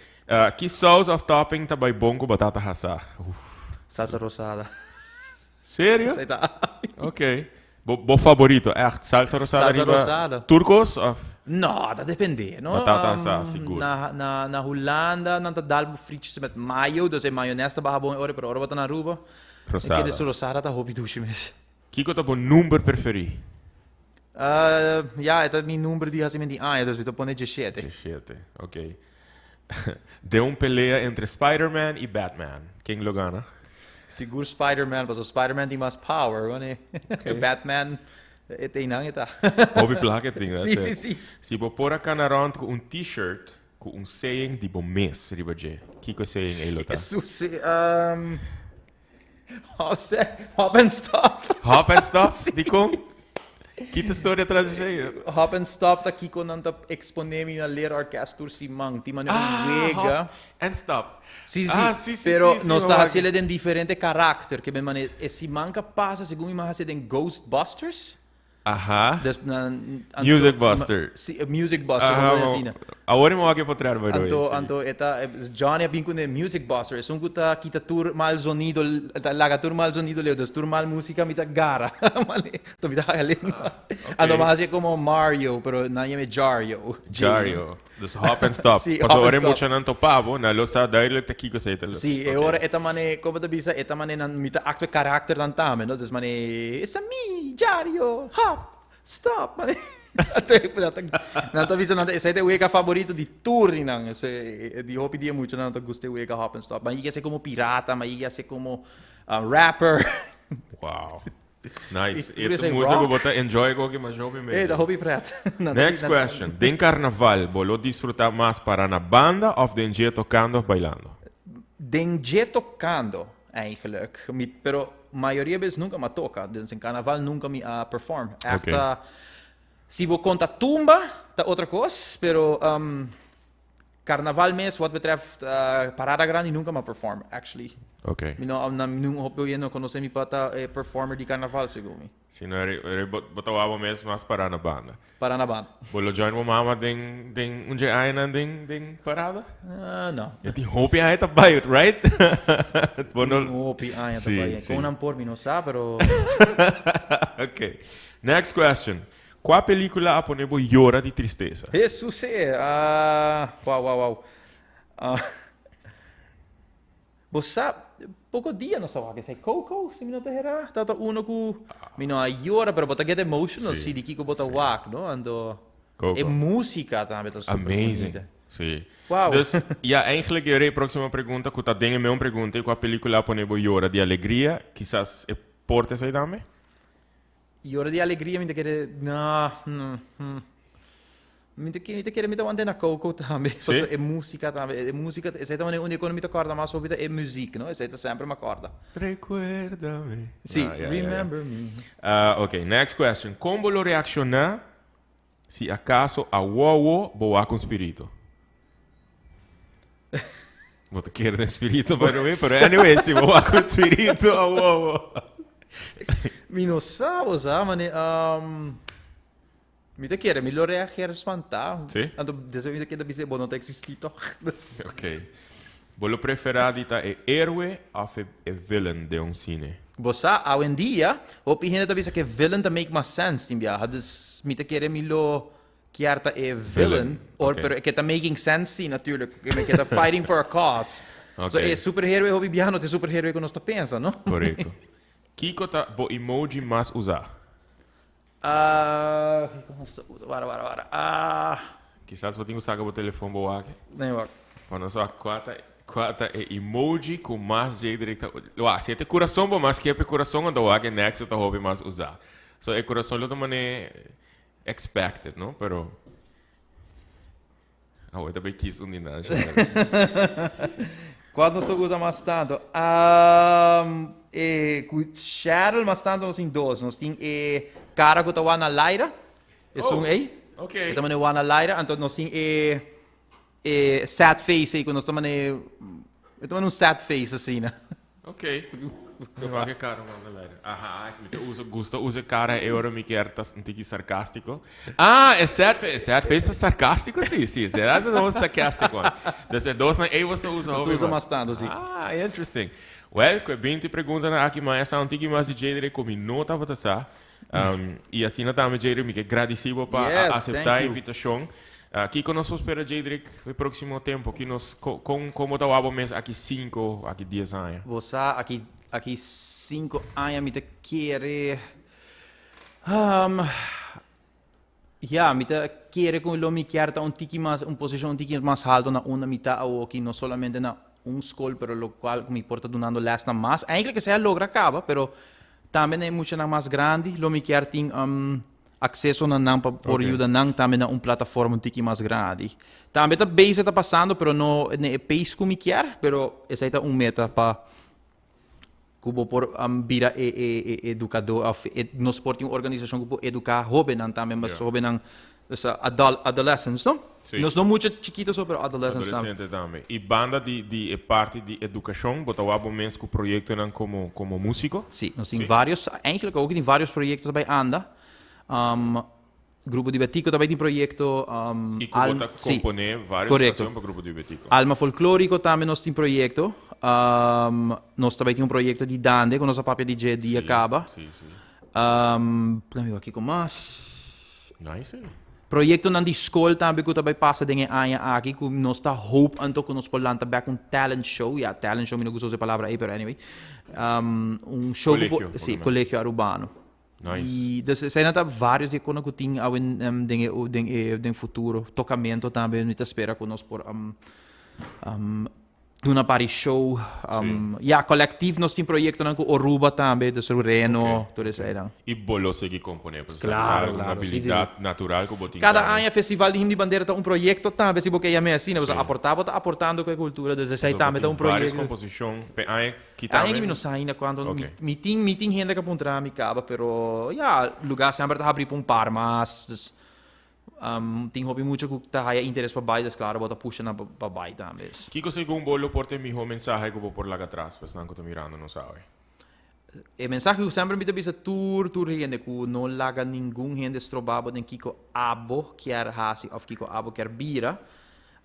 Que sauce of topping tá bem bom com batata rasa? Salsa rosada. Sério? Sei tá. Ok. Bo favorito, echt? Salsa rosada? Salsa rosada. Turcos? Of? No, dat depende, no? Batata rasa, seguro. Na Holanda, não tá dalbo fritos met mayo, dus é maionese barra bom ora, pero ora bota na Aruba. Rosada. Ik ken rosada, tá hopi douche mes. Kiko tá bom número preferido? Ja, het is mijn nummer die has in die aan, dus we toch ponen 17. 17, ok. De pelea entre Spider-Man e Batman. Quem lo gana? Seguro Spider-Man, mas o Spider-Man tem mais power, né? Okay. Batman, tem não, tá? Hobby placa tem, Sim, sim. Se você pôr a canarão com t-shirt com saying de bom mês, riba je. Kiko saying aí lo tá? Jesus, hop and stop. Hop and stop? Di kong? Kita história atrás disso aí. Hop and stop, tá aqui quando anda exponendo na ler orquestra Simang, tem maneira wega. Hop and stop. Sim, sim, pero sim, não está fazendo de diferente caráter, que bem maneira, esse manca passa, segundo me mais em Ghostbusters. Aha. Music Buster. Music Buster, como assim. Agora mo aqui potrar vai Anto eta Johnny abin com Music Buster, es guta kita tour mal sonido, laga tour mal sonido leo, dus tour mal música mita gara. Male, to mita galin. Anto mais é como Mario, pero na llame Jario. Jario. Dus hop and stop. Sí, Paso ore mucho nanto pavo, na lo sa daile te kiko sa ita. Sí, e ora eta mane como te bisa, eta mane nan mita acto karakter dan tame, no? Dus mane it's a me, Jario. Hop, stop, mane. Nanto bisa nanto esa é o ega favorito de tour nang, ese de hopi dia muito nanto gostei o ega hop and stop. Mas ia ser como pirata, mas ia ser como rapper. Wow. Nice. Ito música que bota enjoy ko que mais hobby mesmo. Da hobby prat. Next question. Den carnaval, bolo disfrutar mais para na banda of den je tocando of bailando? Den je tocando, eigenlijk. Pero maioria vezes nunca me toca. Dus in carnaval nunca me perform. Echt, se vou conta tumba, tá outra coisa. Pero carnaval mês, wat betreft parada grande, nunca me perform, actually. Ok. Não hoop je não conhecer me para performer de carnaval, segundo. Se não é botava mesmo mais para na banda. Para na banda. Bolo join mo mama den onde ai na den parada? Não. Eu te hope ai tá by it, right? Bono hope ai tá by. Com não por mim não sabe, pero. Ok. Next question. Qual película aponebo llora de tristeza? Jesus wow. Você pouco dia não sabe que sei Coco, se me não terá, tá uno que me não llora, pero bota get emotional, se de que bota walk, no? Ando é música também tá super amazing. Sim. Wow. Dus, eigenlijk a próxima pergunta, que tá dentro mesma pergunta, qual película aponebo llora de alegria, quizás é porte essa também? Llora de alegria, me quer me quer me dar na Coco também. Sim. É música também. É música, essa também onde quando me acorda mais sobre é música, não? Essa sempre me acorda. Recuerda-me. Sim, remember me. Ok, next question. Como lo reaccionar se acaso a Wowo boa com espírito? Vou te querer de espírito, by the way, pero anyway, se boa com espírito a Wowo. Mi não sabe, sabe, me te quer, me lo reagir espantar. Sim. Ando, dessa vez que dizer, bom, não tá existido. Ok. Bolo preferado é héroe ou é villain de cine? Você, hoje em dia, o gente tá pensando que villain tá make mais sense, tim bia. Dus me te quer, me lo quer tá é villain, or pero que tá making sense, sim, natuurlijk. Que tá fighting for a cause. Okay. So, é superhéroe, hobby biano, é superhéroe que nós tá pensando, não? Correto. Kiko tá bo emoji mais usar? Quizás vou ter que usar o telefone boa aqui. Nee, wacht. Quando só quatro emoji com mais jeito direta. Se tem coração bom, mas que é coração quando o next eu tô hobby mais usar. So é coração de outra maneira expected, não? Pero eu também quis unir, Qual nós usamos mais tanto? Cheryl mais tanto nós tem dois. Nós tem cara que está na Lyra. É um Ok. Kita mana warna Lyra, então nós tem sad face aí, quando nós estamos então sad face assim, né? Ok. Não que cara, mano, galera. Usa cara, eu me quero tá um tique sarcástico. É sad face tá sarcástico, sim. Às vezes vamos sarcástico. Desses dois, né? Você usa mais tanto, sim. Interesting. Well, que bem te pergunta aqui, mas essa antiga mais de jeito como não tava tá e assim nós também Jadrick, me agradecido para aceitar a invitação. Aqui conosco espera Jadrick no próximo tempo, que nós como tá o mês aqui 5, aqui 10 anos. Você aqui 5 anos me te quer me te quer com lo me quer um tiki mais posição um tiki mais alto na uma mitad ou aqui não somente na escola, pero lo qual me importa donando last na mais. Eigenlijk que se logra acaba, pero também é muito mais grande, lo me quer tem acesso na não por ajuda não também na plataforma um tique mais grande. Também tá bem está passando, pero não é país como me quer, pero essa é meta para cubo por vira educador, nós por uma organização que pode educar jovens também, mas jovens adolescentes, não? Sim. Nós não muito chiquitos, mas adolescentes também. E banda de parte de educação, botar o mês com o projeto como músico? Sim, nós temos vários, eigenlijk ook tem vários projetos também anda. Grupo de Betico também tem projeto. E como botar componer várias canções para o Grupo de Betico? Alma Folclórico também nós temos projeto. Nós também temos projeto de Dande, com nossa própria DJ de Acaba. Sim. Vamos aqui com mais. Nice. Projeto na escola também que também passa de aqui que nós está hope anto que nós podemos back talent show. Talent show, me não gosto de palavra aí, pero anyway. Show colégio urbano. Nice. E zijn er vários de quando tem dingen futuro tocamento também me espera que nós por Duna Paris Show. Coletivo nós tem projeto com Oruba também, do Reno, tudo isso aí. E bolo que compõe, claro, uma habilidade natural que botinho. Cada ano festival de Himno de Bandeira tem projeto também, se você é assim, você aportando com a cultura, desde aí também tem projeto. Várias composições, que também. Aí não sai ainda quando meeting gente que apontar me acaba, pero lugar sempre tá abrir para par, mas tem hobby muito que tá interesse para baixo, claro, bota puxa na para baixo também. Que você com bolo porte mi mensagem que vou por lá atrás, para não que tô mirando, não sabe. O mensagem que sempre me dá tur gente que não laga nenhum gente estrobado nem kiko abo quer hasi ou kiko abo quer bira.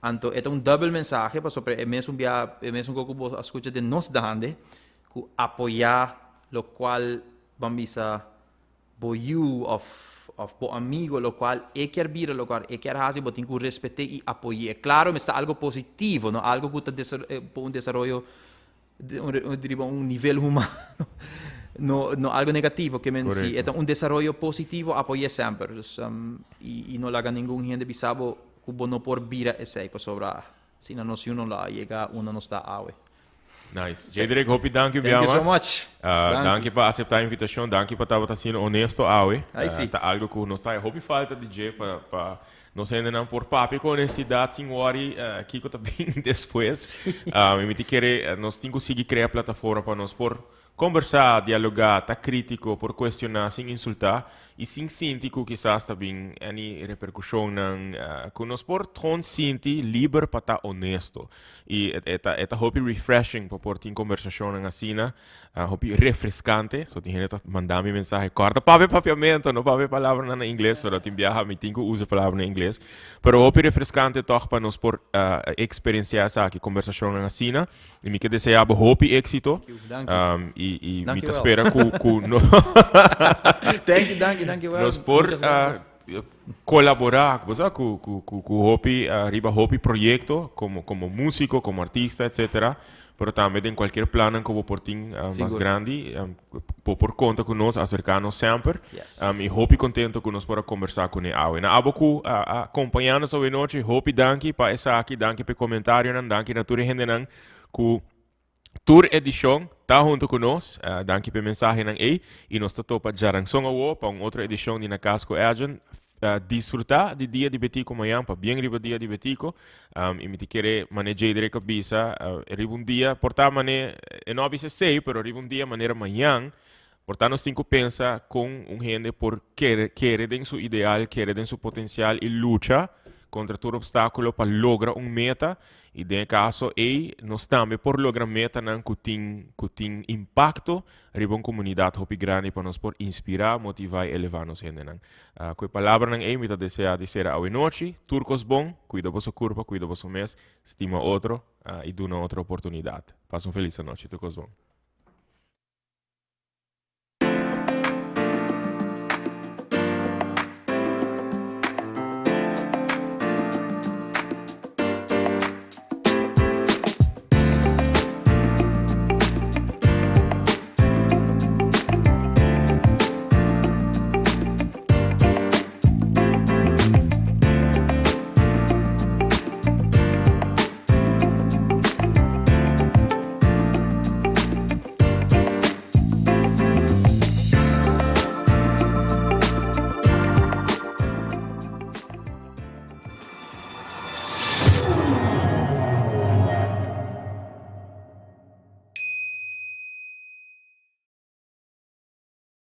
Então é double mensagem para sobre mesmo que eu escuta de nós dande que apoiar lo qual bambisa boiu of bo amigo, lo qual quer vir, lo qual quer fazer, botin que respeitar e apoiar. Claro, mas está algo positivo, não? Algo que está um desenvolvimento um nível humano, não algo negativo que men si. Então desenvolvimento positivo apoia sempre. E não laga nenhum gente bisabo que não por vir esse para sobrar. Se não nós não lá chega, não está awe. Nice. Jadrick, hope danke Thank you so much. Danke por aceitar a invitação, danke por estar sendo honesto, awe. Tá algo que nós está, hope falta DJ para nós ainda não por papo com honestidade, sem worry, que eu também depois. Me te querer, nós temos que seguir criar plataforma para nós por conversar, dialogar, tá crítico, por questionar, sem insultar e sem sentir que quizás também any repercussão que nós por tron sentir livre para estar honesto e é hope refreshing para por ter conversação assim, hope refrescante, só tem gente mandar me mensagem corta papiamento, não palavra na inglês, só tem viajar me tenho que usar palavra em inglês, pero hope refrescante toch para nós por experienciar essa conversação assim e me que desejava hope êxito e me te espera que Thank you. Nós por colaborar com o Hopi, arriba Hopi projeto, como músico, como artista, etc. pero também tem qualquer plano que por ting mais grande, por conta conosco, acercar-nos sempre. Yes. E hope contento que nós podemos conversar com ele. Na aboku acompanhando essa noite, hope danke para essa aqui, danke para comentário, danke na tua gente nan ku tour edição tá junto conosco, danke para mensagem nan e nós topa jarang song awo para outra edição de na casco agent. Disfrutar de dia de betico amanhã, para bem riba dia de betico, e me te querer manejar de cabeça, riba dia, portar mané, não avisa sei, pero riba dia maneira amanhã, portar nós temos que pensar com gente por querer den seu ideal, querer den seu potencial e luta contra todo obstáculo para lograr meta, e em caso nós também por lograr meta não que tem impacto riba uma comunidade hopi grande para nós por inspirar, motivar e elevar nos gente não. Com a palavra não me deseja dizer a noite, turcos bom, cuida vosso corpo, cuida vosso mês, estima outro e dá outra oportunidade. Passa feliz noite, turcos bom.